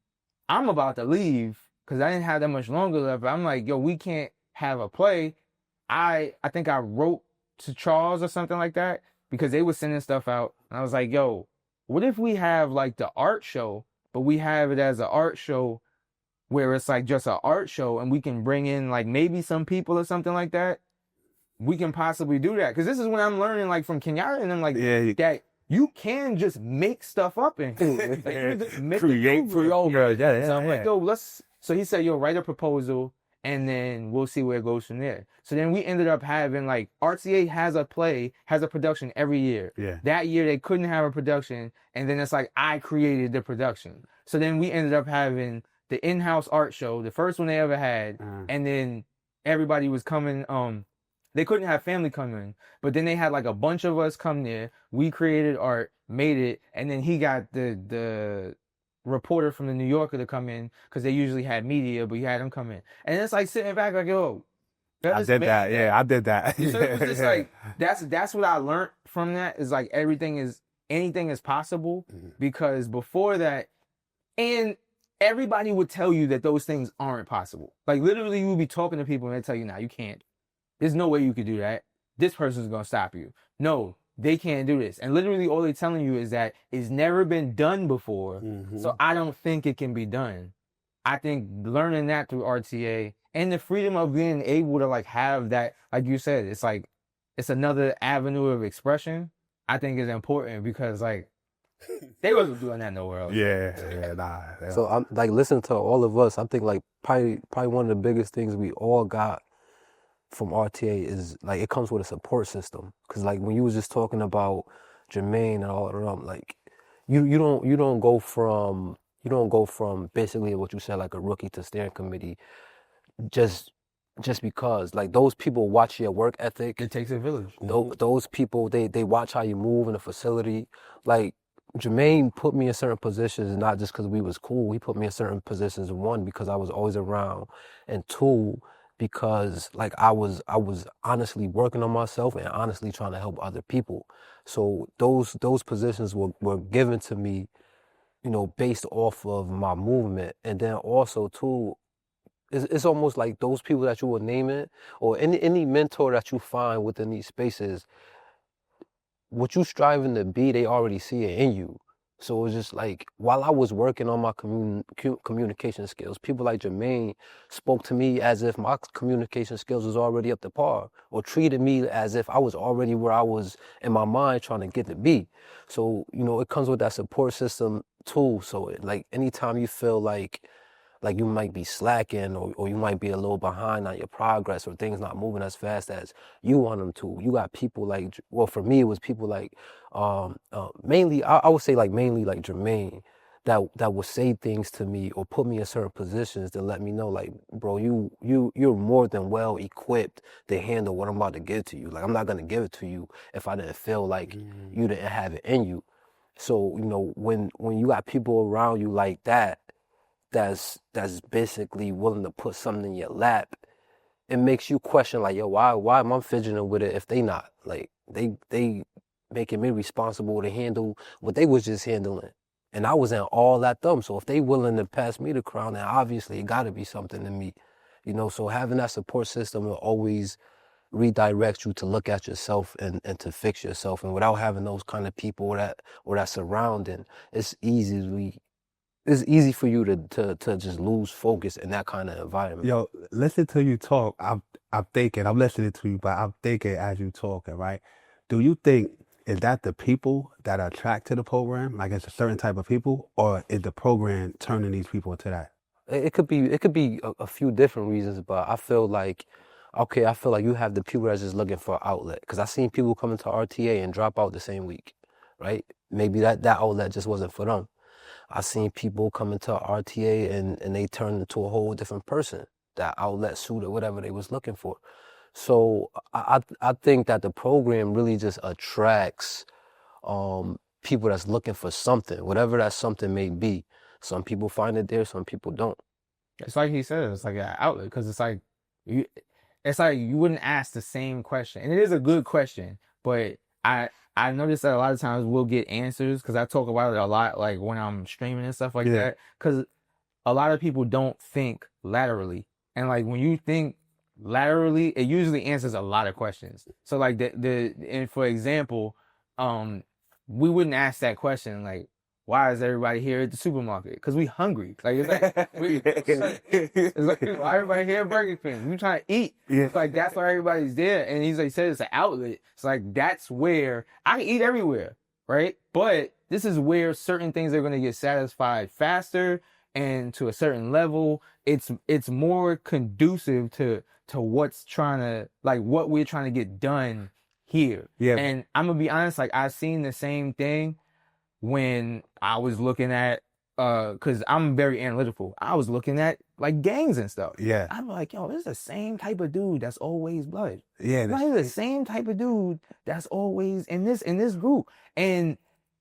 I'm about to leave because I didn't have that much longer left. But I'm like, yo, we can't have a play. I think I wrote to Charles or something like that, because they were sending stuff out. And I was like, yo, what if we have like the art show, but we have it as an art show where it's like just an art show, and we can bring in like maybe some people or something like that? We can possibly do that. Because this is when I'm learning like from Kenyatta and I'm like, that you can just make stuff up and like, create programs. So I'm like, yo, so he said, yo, write a proposal and then we'll see where it goes from there. So then we ended up having like, RTA has a production every year. That year they couldn't have a production, and then it's like I created the production. So then we ended up having the in-house art show, the first one they ever had, and then everybody was coming. They couldn't have family come in, but then they had like a bunch of us come there. We created art, made it, and then he got the reporter from the New Yorker to come in because they usually had media, but you had them come in, and it's like sitting back like, yo, I did that. Yeah, I did that. so it was just like that's what I learned from that is like anything is possible because before that, and everybody would tell you that those things aren't possible. Like literally, you would be talking to people and they tell you, "Nah, you can't. There's no way you could do that. This person's gonna stop you. No, they can't do this." And literally, all they're telling you is that it's never been done before, so I don't think it can be done. I think learning that through RTA and the freedom of being able to like have that, like you said, it's like it's another avenue of expression. I think is important because like they wasn't doing that nowhere else. Yeah, nah. So I'm like listening to all of us. I think like probably one of the biggest things we all got from RTA is like it comes with a support system. Cause like when you was just talking about Jermaine and all of them, like you don't go from basically what you said like a rookie to steering committee just because like those people watch your work ethic. It takes a village. Those people they watch how you move in a facility. Like Jermaine put me in certain positions, not just because we was cool. He put me in certain positions. One, because I was always around, and two, because like I was honestly working on myself and honestly trying to help other people. So those positions were given to me, you know, based off of my movement, and then also too. It's almost like those people that you were naming, or any mentor that you find within these spaces, what you striving to be, they already see it in you. So it's just like, while I was working on my communication skills, people like Jermaine spoke to me as if my communication skills was already up to par, or treated me as if I was already where I was in my mind trying to get to be. So, you know, it comes with that support system too. So like anytime you feel like you might be slacking or you might be a little behind on your progress or things not moving as fast as you want them to. You got people like, well, for me, it was people like, mainly, I would say like mainly like Jermaine that would say things to me or put me in certain positions to let me know like, bro, you're more than well equipped to handle what I'm about to give to you. Like, I'm not going to give it to you if I didn't feel like you didn't have it in you. So, you know, when you got people around you like that, that's basically willing to put something in your lap, it makes you question like, yo, why am I fidgeting with it if they not? Like they making me responsible to handle what they was just handling. And I wasn't all at them. So if they willing to pass me the crown, then obviously it gotta be something in me. You know, so having that support system will always redirect you to look at yourself and to fix yourself. And without having those kind of people or that surrounding, it's easy for you to just lose focus in that kind of environment. Yo, listen to you talk. I'm listening to you, but I'm thinking as you talking, right? Do you think is that the people that are attracted to the program, like it's a certain type of people, or is the program turning these people into that? It could be a few different reasons, but I feel like you have the people that's just looking for an outlet. Because I seen people come into RTA and drop out the same week, right? Maybe that outlet just wasn't for them. I've seen people come into RTA and they turn into a whole different person. That outlet suited whatever they was looking for. So I think that the program really just attracts people that's looking for something, whatever that something may be. Some people find it there, some people don't. It's like he said, it's like an outlet because it's like you wouldn't ask the same question, and it is a good question, but I noticed that a lot of times we'll get answers because I talk about it a lot, like when I'm streaming and stuff like that. Because a lot of people don't think laterally, and like when you think laterally, it usually answers a lot of questions. So like and for example, we wouldn't ask that question like, why is everybody here at the supermarket? Because we hungry. Like it's like why everybody here at Burger King? We trying to eat. Yeah. It's like that's why everybody's there. And he's like said it's an outlet. It's like that's where I can eat everywhere, right? But this is where certain things are gonna get satisfied faster and to a certain level. It's more conducive to what's trying to like what we're trying to get done here. Yeah. And I'm gonna be honest, like I've seen the same thing when I was looking at because I'm very analytical. I was looking at like gangs and stuff. Yeah. I'm like, yo, this is the same type of dude that's always blood. Yeah. Like the same type of dude that's always in this group. And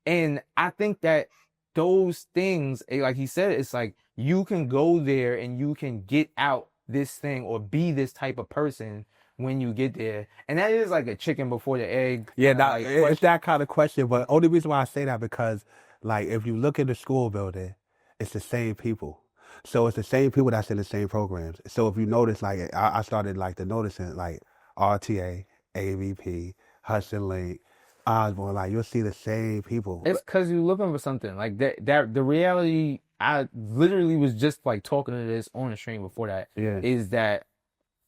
I think that those things, like he said, it's like you can go there and you can get out this thing or be this type of person when you get there. And that is like a chicken before the egg. Yeah, Like it's that kind of question. But only reason why I say that because, like, if you look at the school building, it's the same people. So it's the same people that's in the same programs. So if you notice, like, I started like to noticing like RTA, AVP, Hudson Link, Osborne. Like you'll see the same people. it's because you're looking for something like that. The reality, I literally was just like talking to this on the stream before that. Yeah. Is that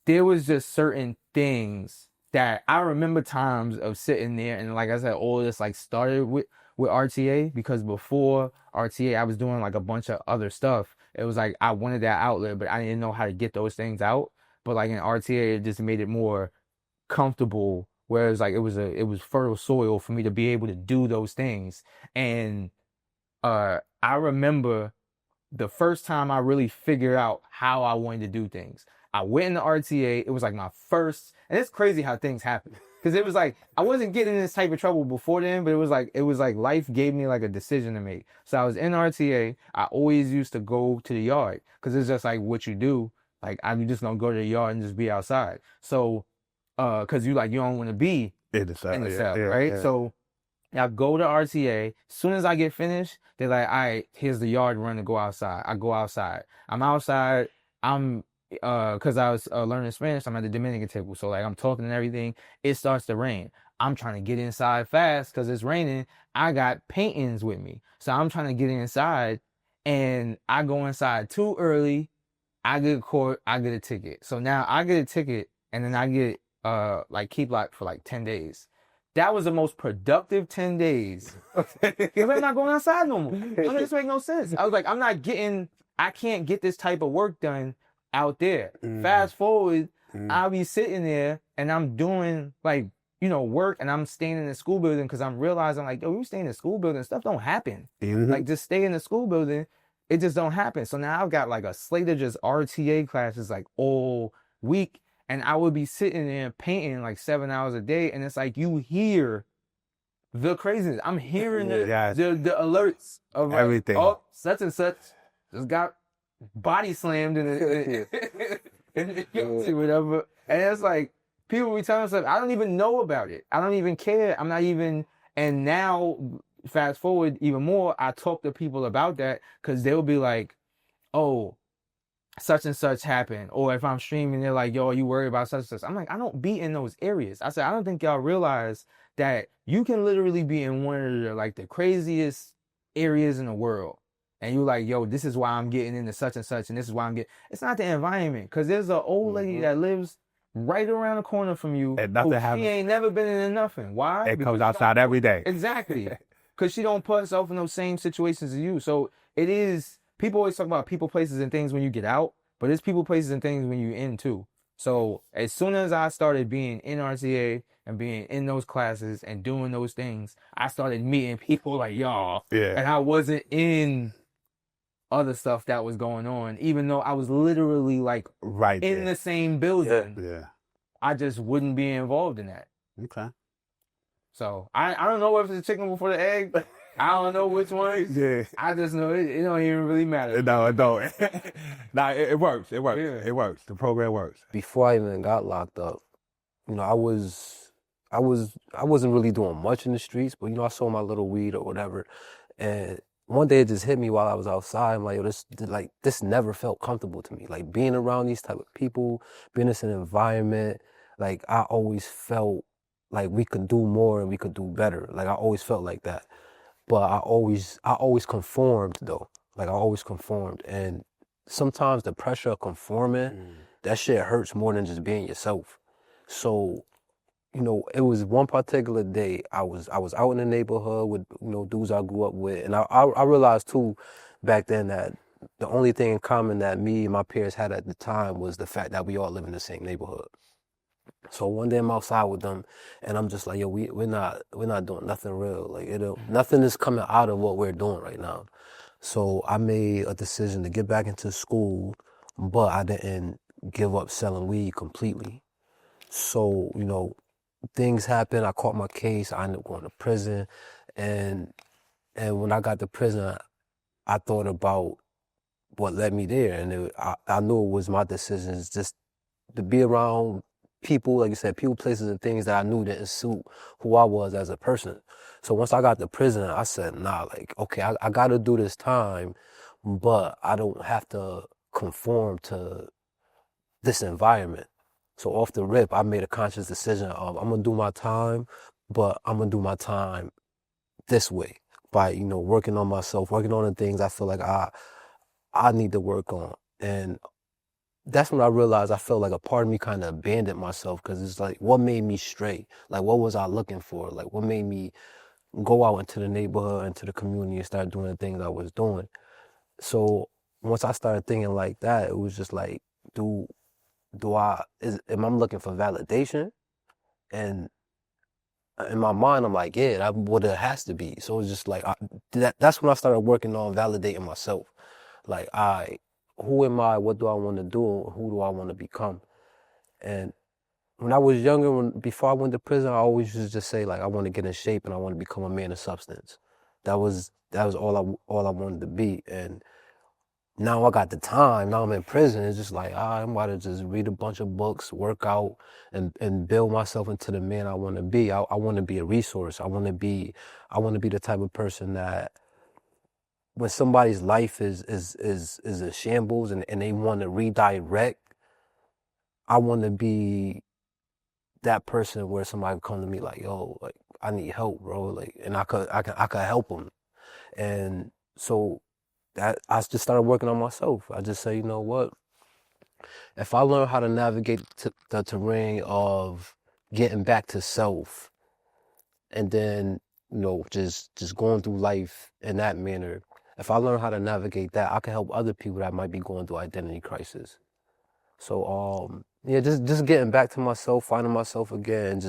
there was just certain things that I remember times of sitting there and like I said, all this like started with RTA because before RTA I was doing like a bunch of other stuff. It was like I wanted that outlet, but I didn't know how to get those things out. But like in RTA, it just made it more comfortable. Whereas like it was fertile soil for me to be able to do those things. And I remember the first time I really figured out how I wanted to do things. I went into RTA. It was like my first, and it's crazy how things happen. Because it was like I wasn't getting in this type of trouble before then, but it was like life gave me like a decision to make. So I was in RTA. I always used to go to the yard because it's just like what you do. Like I'm just gonna go to the yard and just be outside. So, because you don't want to be In the cell, right? Yeah. So I go to RTA. As soon as I get finished, they're like, all right, here's the yard run to go outside. I go outside. I'm outside. Because I was learning Spanish, I'm at the Dominican table. So, like, I'm talking and everything. It starts to rain. I'm trying to get inside fast because it's raining. I got paintings with me. So, I'm trying to get inside. And I go inside too early. I get caught. I get a ticket. So, now I get a ticket. And then I get, like, keep locked for, like, 10 days. That was the most productive 10 days. Because I'm not going outside no more. I mean, this makes no sense. I was like, I can't get this type of work done out there. Fast forward, I'll be sitting there and I'm doing like, work and I'm staying in the school building because I'm realizing like, yo, you stay in the school building, stuff don't happen. Like just stay in the school building, it just don't happen. So now I've got like a slate of just RTA classes like all week. And I would be sitting there painting like 7 hours a day. And it's like you hear the craziness. I'm hearing the alerts of like, everything. Oh, such and such just got body slammed in the whatever. And it's like people be telling stuff. I don't even know about it. I don't even care. I'm not even. And now, fast forward even more, I talk to people about that because they'll be like, oh, such and such happened. Or if I'm streaming, they're like, yo, are you worried about such and such? I'm like, I don't be in those areas. I said, I don't think y'all realize that you can literally be in one of the craziest areas in the world. And you're like, yo, this is why I'm getting into such and such, and this is why I'm getting. It's not the environment, because there's an old lady that lives right around the corner from you. And nothing happens. She ain't never been into nothing. Why? It comes outside every day. Exactly. Because she don't put herself in those same situations as you. So it is, people always talk about people, places, and things when you get out, but it's people, places, and things when you're in too. So as soon as I started being in RTA and being in those classes and doing those things, I started meeting people like y'all. Yeah. And I wasn't in other stuff that was going on, even though I was literally like right in the same building. Yeah. I just wouldn't be involved in that. Okay. So I don't know if it's the chicken before the egg. I don't know which one. Yeah. I just know it don't even really matter. No, it don't. Nah, it works. It works. Yeah. It works. The program works. Before I even got locked up, I wasn't really doing much in the streets, but I sold my little weed or whatever, and one day it just hit me while I was outside. I'm like, yo, this never felt comfortable to me. Like being around these type of people, being in this environment, like I always felt like we could do more and we could do better. Like I always felt like that. But I always conformed though. Like I always conformed. And sometimes the pressure of conforming, that shit hurts more than just being yourself. So, it was one particular day I was out in the neighborhood with, dudes I grew up with. And I realized too back then that the only thing in common that me and my peers had at the time was the fact that we all live in the same neighborhood. So one day I'm outside with them and I'm just like, yo, we're not doing nothing real. Like nothing is coming out of what we're doing right now. So I made a decision to get back into school, but I didn't give up selling weed completely. So, things happened. I caught my case. I ended up going to prison. And when I got to prison, I thought about what led me there, and I knew it was my decisions just to be around people, like you said, people, places, and things that I knew didn't suit who I was as a person. So once I got to prison, I said, nah, like, okay, I got to do this time, but I don't have to conform to this environment. So off the rip, I made a conscious decision of I'm gonna do my time, but I'm gonna do my time this way by, working on myself, working on the things I feel like I need to work on. And that's when I realized I felt like a part of me kind of abandoned myself, because it's like, what made me stray? Like, what was I looking for? Like, what made me go out into the neighborhood, into the community, and start doing the things I was doing? So once I started thinking like that, it was just like, am I looking for validation? And in my mind, I'm like, yeah, that's what it has to be. So it's just like, that's when I started working on validating myself. Like, who am I? What do I want to do? Who do I want to become? And when I was younger, before I went to prison, I always used to just say, like, I want to get in shape and I want to become a man of substance. That was all I wanted to be. And now I got the time. Now I'm in prison. It's just like, I'm about to just read a bunch of books, work out, and build myself into the man I want to be. I want to be a resource. I want to be the type of person that when somebody's life is a shambles, and they want to redirect, I want to be that person where somebody come to me like, yo, like, I need help, bro. Like, and I could help them. And so that I just started working on myself. I just say, you know what? If I learn how to navigate the terrain of getting back to self, and then, just going through life in that manner, if I learn how to navigate that, I can help other people that might be going through identity crisis. So yeah, just getting back to myself, finding myself again,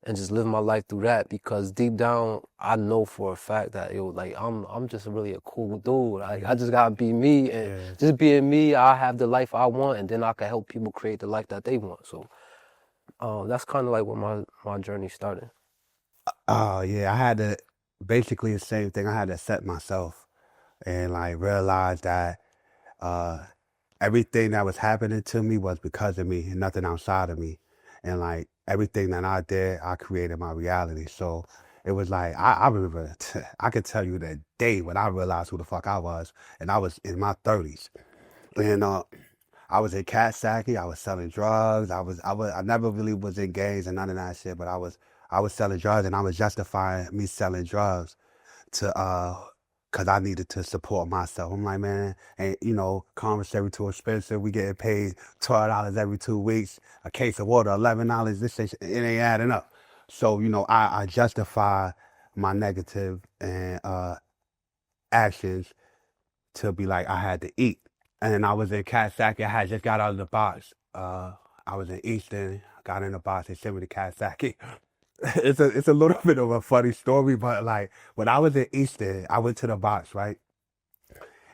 and just living my life through that, because deep down I know for a fact that, like, I'm just really a cool dude. Like, I just gotta be me, and just being me, I have the life I want, and then I can help people create the life that they want. So that's kind of like where my journey started. Oh yeah, I had to basically the same thing. I had to accept myself and like realize that uh everything that was happening to me was because of me and nothing outside of me. And like everything that I did, I created my reality. So it was like I remember I could tell you the day when I realized who the fuck I was, and I was in my 30s. And I was in Katsaki. I was selling drugs. I never really was in gangs and none of that shit, but I was selling drugs, and I was justifying me selling drugs to cause I needed to support myself. I'm like, man, and commissary too expensive. We getting paid $12 every 2 weeks. A case of water, $11. This shit, it ain't adding up. So I justify my negative and actions to be like I had to eat. And I was in Katsaki. I had just got out of the box. I was in Easton. Got in the box. They sent me to Katsaki. It's a little bit of a funny story, but like when I was in Easton, I went to the box, right?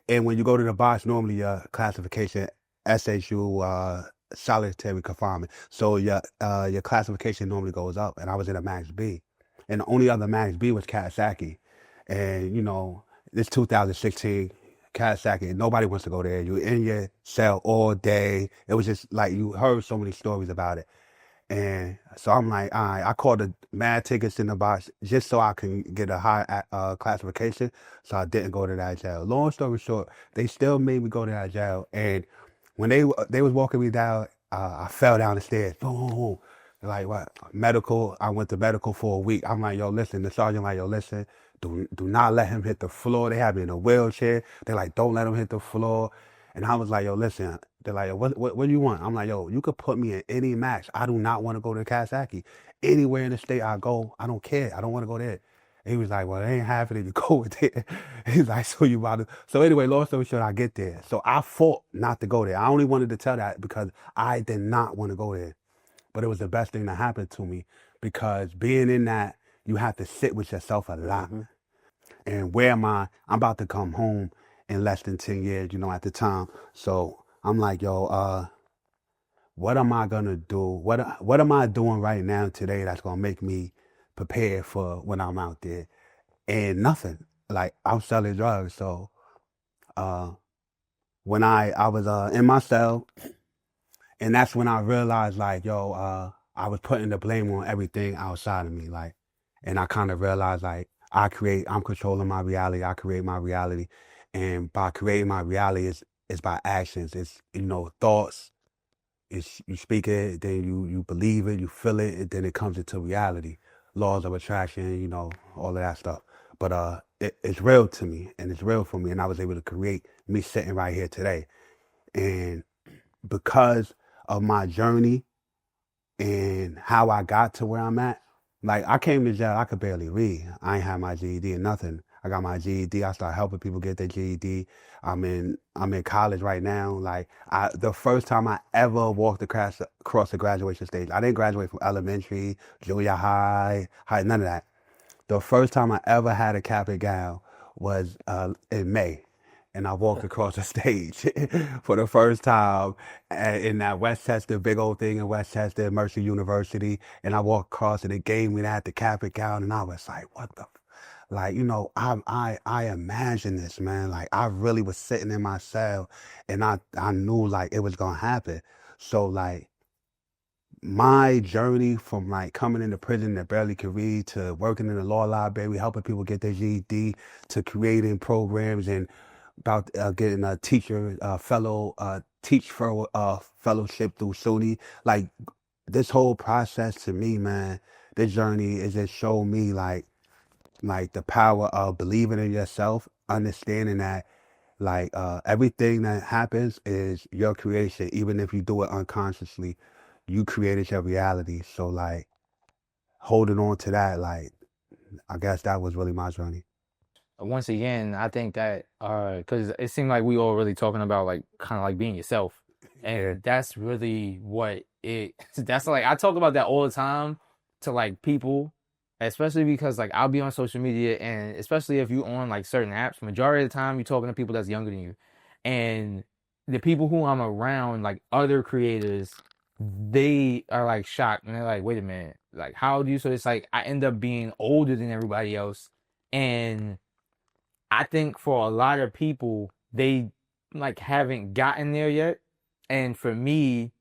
And when you go to the box, normally your classification SHU solitary confinement. So your classification normally goes up, and I was in a max B, and the only other max B was Katsaki, and this 2016 Katsaki, and nobody wants to go there. You in your cell all day. It was just like you heard so many stories about it. And so I'm like, all right, I called the mad tickets in the box just so I can get a high classification. So I didn't go to that jail. Long story short, they still made me go to that jail. And when they was walking me down, I fell down the stairs. Boom, boom, boom. They're like, what? Medical. I went to medical for a week. I'm like, yo, listen. The sergeant like, yo, listen. Do not let him hit the floor. They have me in a wheelchair. They're like, don't let him hit the floor. And I was like, yo, listen. They're like, yo, what do you want? I'm like, yo, you could put me in any max. I do not want to go to Katsaki. Anywhere in the state I go, I don't care. I don't want to go there. And he was like, well, they ain't having it. You go with it. He's like, so you about to. So anyway, long story short, I get there. So I fought not to go there. I only wanted to tell that because I did not want to go there. But it was the best thing that happened to me, because being in that, you have to sit with yourself a lot. Mm-hmm. And where am I? I'm about to come home in less than 10 years, at the time. So I'm like, yo, what am I gonna do? What am I doing right now today that's gonna make me prepared for when I'm out there? And nothing. Like, I'm selling drugs, so when I was in my cell, and that's when I realized like, yo, I was putting the blame on everything outside of me, like, and I kind of realized like I'm controlling my reality. I create my reality, and by creating my reality is by actions. It's thoughts. It's you speak it, then you believe it, you feel it, and then it comes into reality. Laws of attraction, all of that stuff. But it's real to me, and it's real for me, and I was able to create me sitting right here today. And because of my journey and how I got to where I'm at, like I came to jail, I could barely read. I ain't had my GED or nothing. I got my GED. I started helping people get their GED. I'm in college right now. Like the first time I ever walked across the graduation stage, I didn't graduate from elementary, junior high, none of that. The first time I ever had a cap and gown was in May, and I walked across the stage for the first time in that Westchester, big old thing in Westchester, Mercer University, and I walked across and it gave me that the cap and gown, and I was like, what the. Like, I imagined this, man. Like, I really was sitting in my cell, and I knew like it was gonna happen. So like my journey from like coming into prison that barely could read to working in the law library, helping people get their GED, to creating programs and about getting a teacher fellowship through SUNY. Like this whole process to me, man, this journey is just showed me like the power of believing in yourself, understanding that like everything that happens is your creation, even if you do it unconsciously, you created your reality. So like holding on to that, like I guess that was really my journey. Once again, I think that because it seemed like we all really talking about like kind of like being yourself, and that's really what it. That's like I talk about that all the time to like people, especially because like I'll be on social media, and especially if you on like certain apps, majority of the time you're talking to people that's younger than you, and the people who I'm around, like other creators, they are like shocked and they're like, wait a minute, like how old are you? So it's like I end up being older than everybody else, and I think for a lot of people, they like haven't gotten there yet. And for me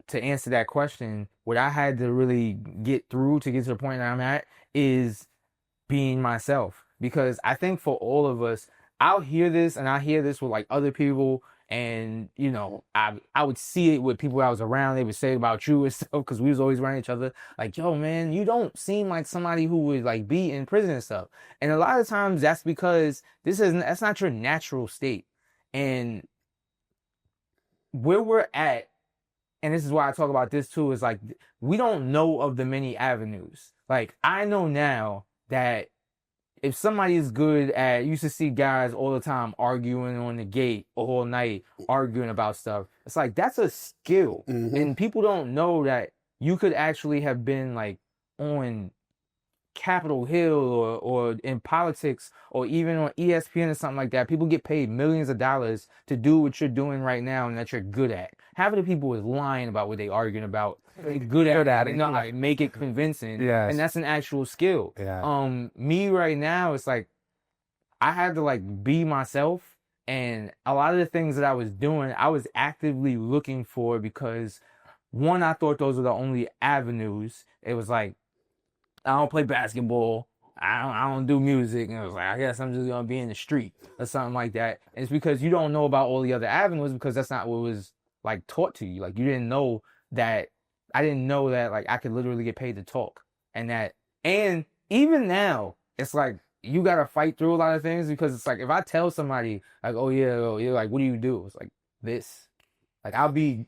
to answer that question, what I had to really get through to get to the point that I'm at is being myself. Because I think for all of us, I'll hear this and I hear this with like other people. And I would see it with people I was around. They would say about you and stuff because we was always around each other. Like, yo, man, you don't seem like somebody who would like be in prison and stuff. And a lot of times that's because that's not your natural state. And where we're at, and this is why I talk about this too, is like we don't know of the many avenues. Like I know now that if somebody is good at, you used to see guys all the time arguing on the gate all night, arguing about stuff. It's like, that's a skill. Mm-hmm. And people don't know that you could actually have been like on Capitol Hill or in politics or even on ESPN or something like that. People get paid millions of dollars to do what you're doing right now and that you're good at. Half of the people is lying about what they arguing about. They're good at it. No, like, make it convincing. Yes. And that's an actual skill. Yeah. Me right now, it's like I had to like be myself, and a lot of the things that I was doing, I was actively looking for because one, I thought those were the only avenues. It was like, I don't play basketball. I don't do music. And I was like, I guess I'm just gonna be in the street or something like that. And it's because you don't know about all the other avenues because that's not what was like taught to you. Like you didn't know that. I didn't know that like I could literally get paid to talk, and even now it's like you gotta fight through a lot of things because it's like if I tell somebody like, oh yeah, like what do you do? It's like this. Like I'll be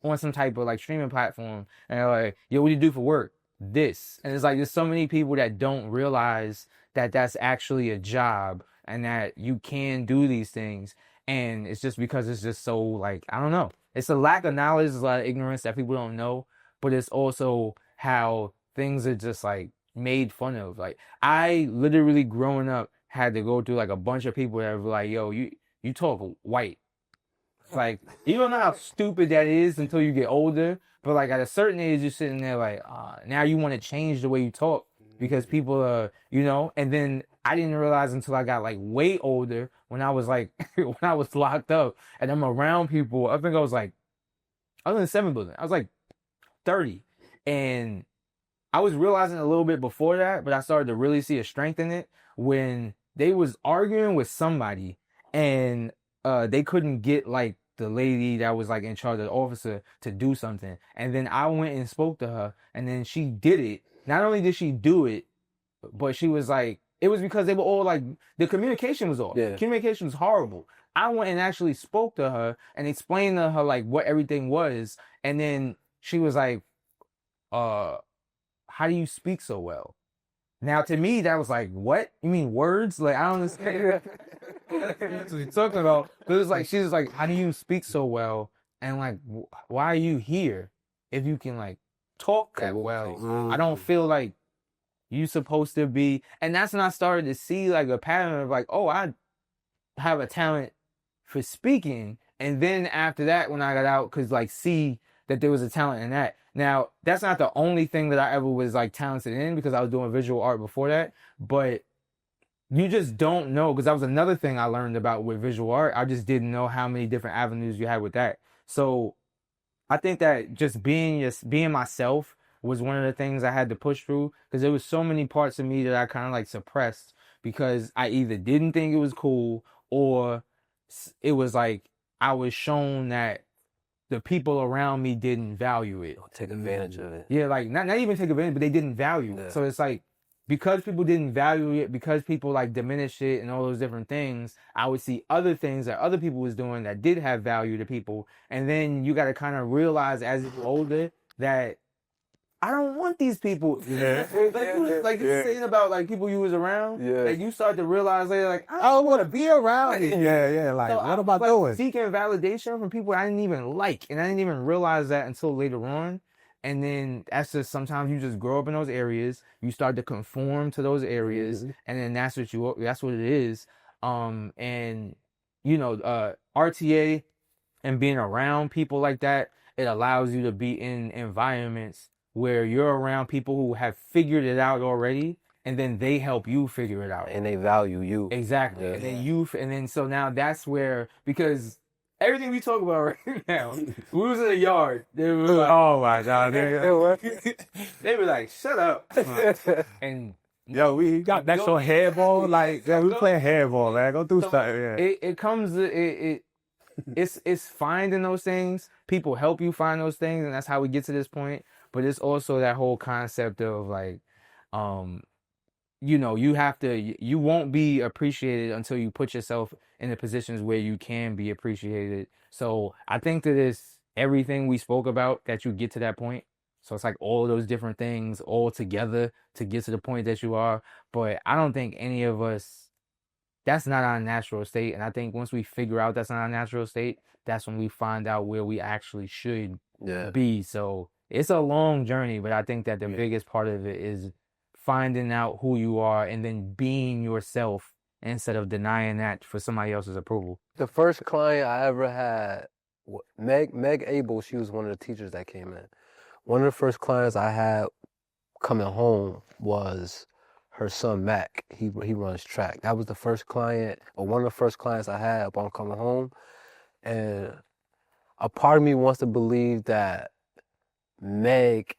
on some type of like streaming platform and they're like, yo, what do you do for work? This. And it's like there's so many people that don't realize that that's actually a job and that you can do these things. And it's just because it's just so like, I don't know. It's a lack of knowledge, there's a lot of ignorance that people don't know, but it's also how things are just like made fun of. Like I literally growing up had to go through like a bunch of people that were like, yo, you talk white. Like you don't know how stupid that is until you get older. But like at a certain age, you're sitting there like, now you want to change the way you talk because people are, and then I didn't realize until I got like way older when I was like when I was locked up and I'm around people. I think I was in the 7th building. I was like 30, and I was realizing a little bit before that, but I started to really see a strength in it when they was arguing with somebody, and they couldn't get like the lady that was like in charge of the officer to do something. And then I went and spoke to her, and then she did it. Not only did she do it, but she was like, it was because they were all like, the communication was off. Yeah. Communication was horrible. I went and actually spoke to her and explained to her like what everything was. And then she was like, how do you speak so well? Now, to me, that was like, what? You mean words? Like, I don't understand. That's what you're talking about. But it was like, she was like, how do you speak so well? And like, why are you here if you can like talk that well? I don't feel like you supposed to be. And that's when I started to see like a pattern of like, oh, I have a talent for speaking. And then after that, when I got out, cause like see that there was a talent in that. Now, that's not the only thing that I ever was like talented in, because I was doing visual art before that. But you just don't know, because that was another thing I learned about with visual art. I just didn't know how many different avenues you had with that. So I think that just being myself was one of the things I had to push through, because there was so many parts of me that I kind of like suppressed because I either didn't think it was cool, or it was like I was shown that the people around me didn't value it. Take advantage of it. Yeah, like not even take advantage, but they didn't value it. So it's like, because people didn't value it, because people like diminished it and all those different things, I would see other things that other people was doing that did have value to people. And then you got to kind of realize as you get older that I don't want these people. Yeah. Like you're saying about like people you was around. Yeah. Like you start to realize later, like, I don't want to be around it. Yeah. Like, so what I am was, I doing? seeking validation from people I didn't even like, and I didn't even realize that until later on. And then that's just, sometimes you just grow up in those areas, you start to conform to those areas, and then that's what it is. And you know, RTA and being around people like that, it allows you to be in environments where you're around people who have figured it out already, and then they help you figure it out. And they value you. Exactly. Yeah. And then so now that's where, because everything we talk about right now, we was in the yard. They were like, Oh my God. they were like, shut up. And Yo, we got that show hairball. Like, yeah, we playing hairball, man. Go do something. Yeah. it's finding those things. People help you find those things, and that's how we get to this point. But it's also that whole concept of like, you know, you won't be appreciated until you put yourself in the positions where you can be appreciated. So I think that it's everything we spoke about that you get to that point. So it's like all of those different things all together to get to the point that you are. But I don't think any of us, that's not our natural state. And I think once we figure out that's not our natural state, that's when we find out where we actually should be. So it's a long journey, but I think that the biggest part of it is finding out who you are and then being yourself instead of denying that for somebody else's approval. The first client I ever had, Meg Abel, she was one of the teachers that came in. One of the first clients I had coming home was her son, Mac. He runs track. That was the first client, or one of the first clients I had upon coming home. And a part of me wants to believe that Meg,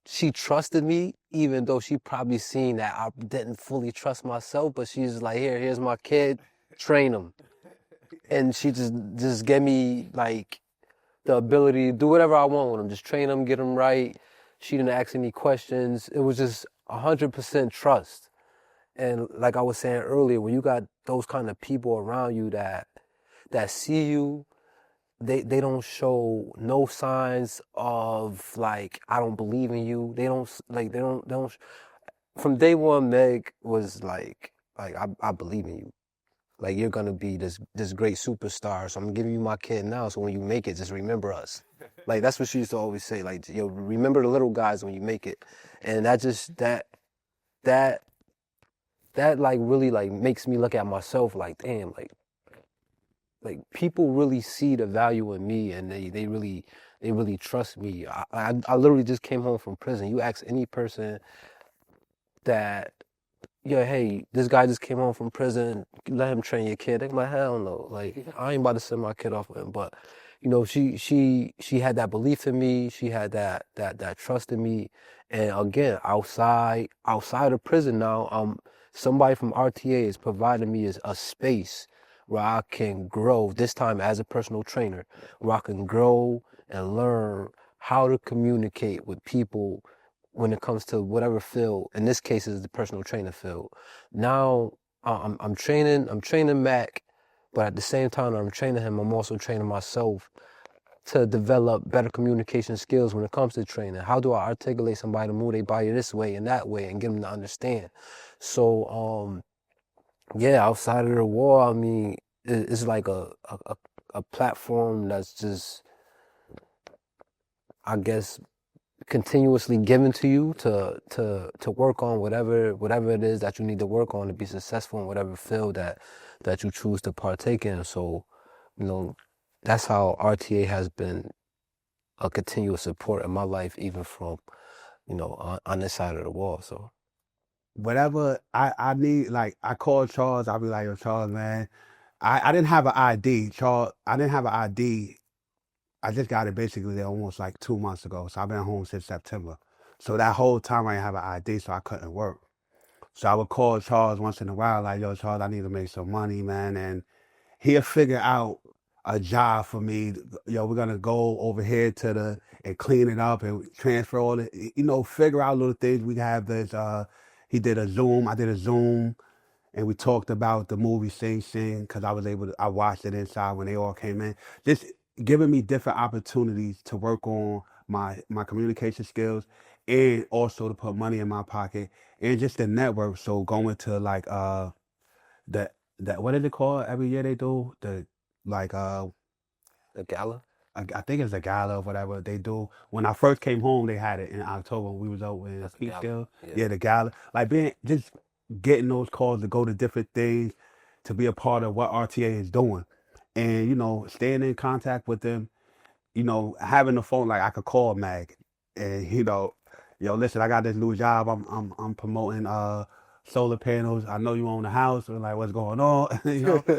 she trusted me, even though she probably seen that I didn't fully trust myself, but she's like, here's my kid, train him. And she just gave me like the ability to do whatever I want with him, just train him, get him right. She didn't ask any questions. It was just 100% trust. And like I was saying earlier, when you got those kind of people around you that see you, they don't show no signs of like, I don't believe in you. They don't from day one, Meg was like I believe in you. Like, you're gonna be this great superstar. So I'm giving you my kid now. So when you make it, just remember us. Like, that's what she used to always say. Like, yo, remember the little guys when you make it. And that just that like really like makes me look at myself like, damn, like people really see the value in me, and they really trust me. I literally just came home from prison. You ask any person that yeah, hey, this guy just came home from prison. Let him train your kid. I'm like, hell no. Like, I ain't about to send my kid off with him. But, you know, she had that belief in me. She had that trust in me. And again, outside of prison now, somebody from RTA is providing me a space where I can grow. This time as a personal trainer, where I can grow and learn how to communicate with people when it comes to whatever field. In this case, is the personal trainer field. Now I'm training Mac, but at the same time I'm training him, I'm also training myself to develop better communication skills when it comes to training. How do I articulate somebody to move their body this way and that way and get them to understand? So yeah, outside of the wall, I mean, it's like a platform that's just, I guess, continuously given to you to work on whatever it is that you need to work on to be successful in whatever field that you choose to partake in. So, you know, that's how RTA has been a continuous support in my life, even from, you know, on this side of the wall. So Whatever I need, like I call Charles, I'll be like, yo, Charles, man, I didn't have an ID. Charles, I didn't have an ID. I just got it basically almost like 2 months ago. So I've been home since September. So that whole time I didn't have an ID, so I couldn't work. So I would call Charles once in a while, like, yo, Charles, I need to make some money, man. And he'll figure out a job for me. Yo, we're gonna go over here and clean it up and transfer all it, figure out little things. We have this he did a Zoom, I did a Zoom, and we talked about the movie Sing Sing because I watched it inside when they all came in. Just giving me different opportunities to work on my communication skills and also to put money in my pocket and just the network. So going to like the what is it called every year they do? The like the gala. I think it's a gala or whatever they do. When I first came home, they had it in October. We was over in That's the gala. Peekskill. Yeah. Yeah, the gala. Like being just getting those calls to go to different things, to be a part of what RTA is doing, and staying in contact with them. Having the phone, like I could call Mag, and yo, listen, I got this new job. I'm promoting solar panels. I know you own the house, or like what's going on, and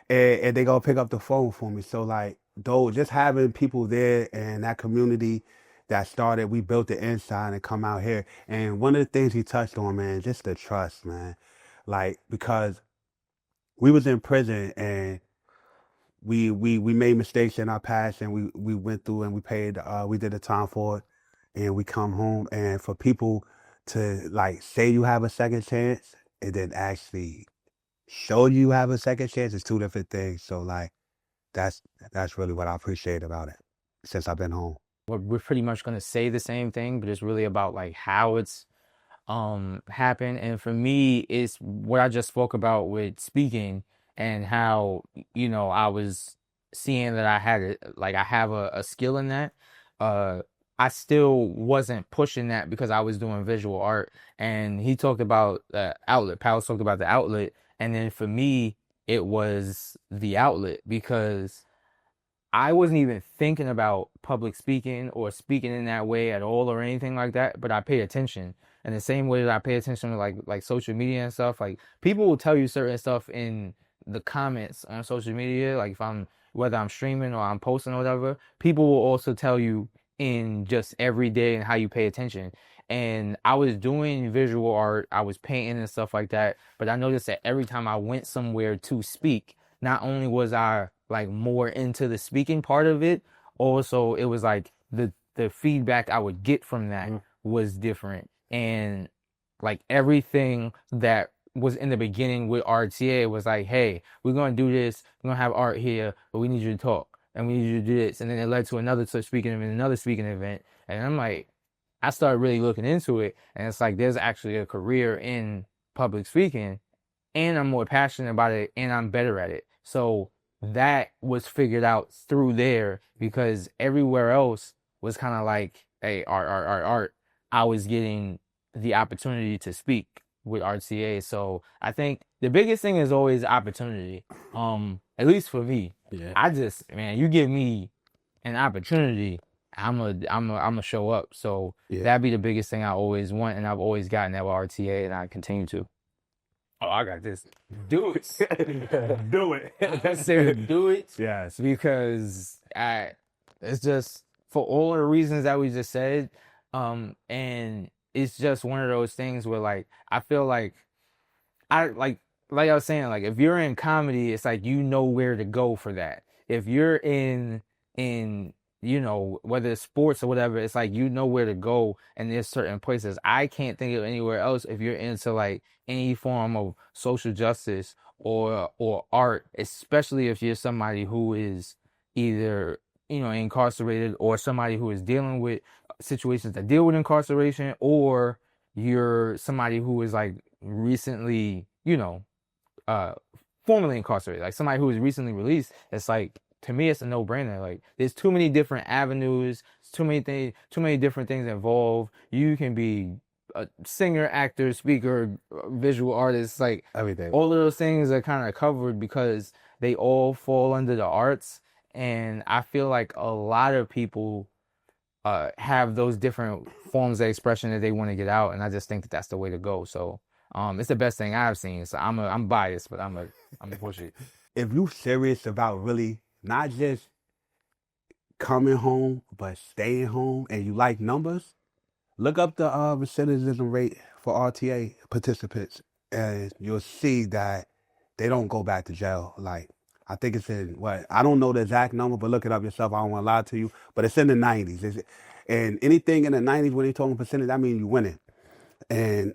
and they gonna pick up the phone for me. So like, though, just having people there and that community that started, we built the inside and come out here. And one of the things he touched on, man, just the trust, man, like because we was in prison and we made mistakes in our past and we went through and we paid we did the time for it and we come home and for people to like say you have a second chance and then actually show you have a second chance is two different things. So like that's really what I appreciate about it since I've been home. We're pretty much gonna say the same thing, but it's really about like how it's happened. And for me, it's what I just spoke about with speaking and how I was seeing that I have a skill in that. I still wasn't pushing that because I was doing visual art, and he talked about the outlet. Powell talked about the outlet, and then for me, it was the outlet because I wasn't even thinking about public speaking or speaking in that way at all or anything like that, but I pay attention. And the same way that I pay attention to like social media and stuff, like people will tell you certain stuff in the comments on social media, like if I'm whether I'm streaming or I'm posting or whatever, people will also tell you in just every day and how you pay attention. And I was doing visual art, I was painting and stuff like that, but I noticed that every time I went somewhere to speak, not only was I like more into the speaking part of it, also it was like the feedback I would get from that was different. And like everything that was in the beginning with RTA was like, hey, we're gonna do this, we're gonna have art here, but we need you to talk and we need you to do this. And then it led to another speaking event, another speaking event. And I'm like, I started really looking into it, and it's like there's actually a career in public speaking and I'm more passionate about it and I'm better at it. So that was figured out through there because everywhere else was kind of like, hey, art. I was getting the opportunity to speak with RTA. So I think the biggest thing is always opportunity. At least for me. Yeah. I just, man, you give me an opportunity, I'm a show up. So Yeah. that'd be the biggest thing I always want, and I've always gotten that with RTA, and I continue to. Oh, I got this. Do it. Do it. I said do it. Yes. Because it's just for all the reasons that we just said, and it's just one of those things where like I feel like like I was saying, like if you're in comedy, it's like you know where to go for that. If you're in whether it's sports or whatever, it's like you know where to go, and there's certain places. I can't think of anywhere else if you're into like any form of social justice or art, especially if you're somebody who is either incarcerated or somebody who is dealing with situations that deal with incarceration, or you're somebody who is like recently uh formerly incarcerated, like somebody who was recently released. It's like, to me, it's a no-brainer. Like there's too many different avenues, too many different things involved. You can be a singer, actor, speaker, visual artist, like Everything. all of those things are kind of covered because they all fall under the arts. And I feel like a lot of people have those different forms of expression that they want to get out, and I just think that that's the way to go. So it's the best thing I've seen. So I'm biased, but I'm gonna push it. If you serious about really not just coming home but staying home and you like numbers, look up the recidivism rate for RTA participants, and you'll see that they don't go back to jail. Like I think it's in what, I don't know the exact number, but look it up yourself. I don't want to lie to you, but it's in the 90s. And anything in the 90s when they talking percentage, that means you winning. And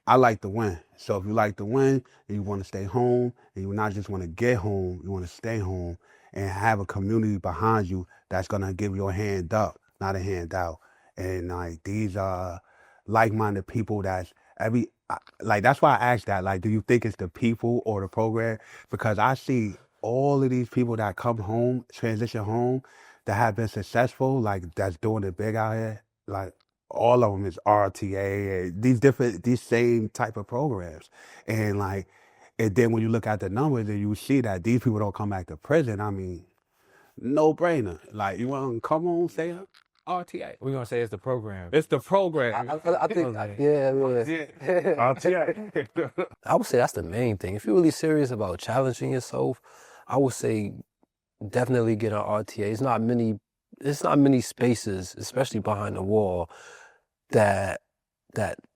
I like to win. So if you like to win and you want to stay home and you not just want to get home, you want to stay home and have a community behind you that's going to give you a hand up, not a handout. And like these are like-minded people that's that's why I asked that. Like, do you think it's the people or the program? Because I see all of these people that come home, transition home, that have been successful, like that's doing it big out here. Like all of them is RTA and these same type of programs. And like, and then when you look at the numbers and you see that these people don't come back to prison, I mean, no brainer. Like, you want to come on, say it? RTA. We're gonna say it's the program. It's the program. I think, yeah. RTA. I would say that's the main thing. If you're really serious about challenging yourself, I would say definitely get an RTA. It's not many spaces, especially behind the wall, that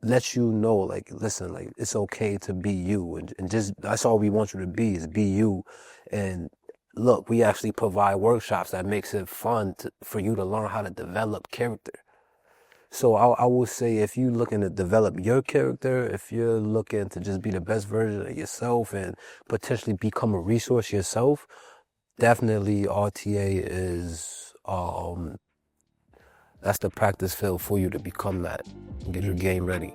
lets you know, like, listen, like it's okay to be you, and just that's all we want you to be is be you. And look, we actually provide workshops that makes it fun for you to learn how to develop character. So I will say, if you're looking to develop your character, if you're looking to just be the best version of yourself and potentially become a resource yourself, definitely RTA is that's the practice field for you to become that and get your game ready.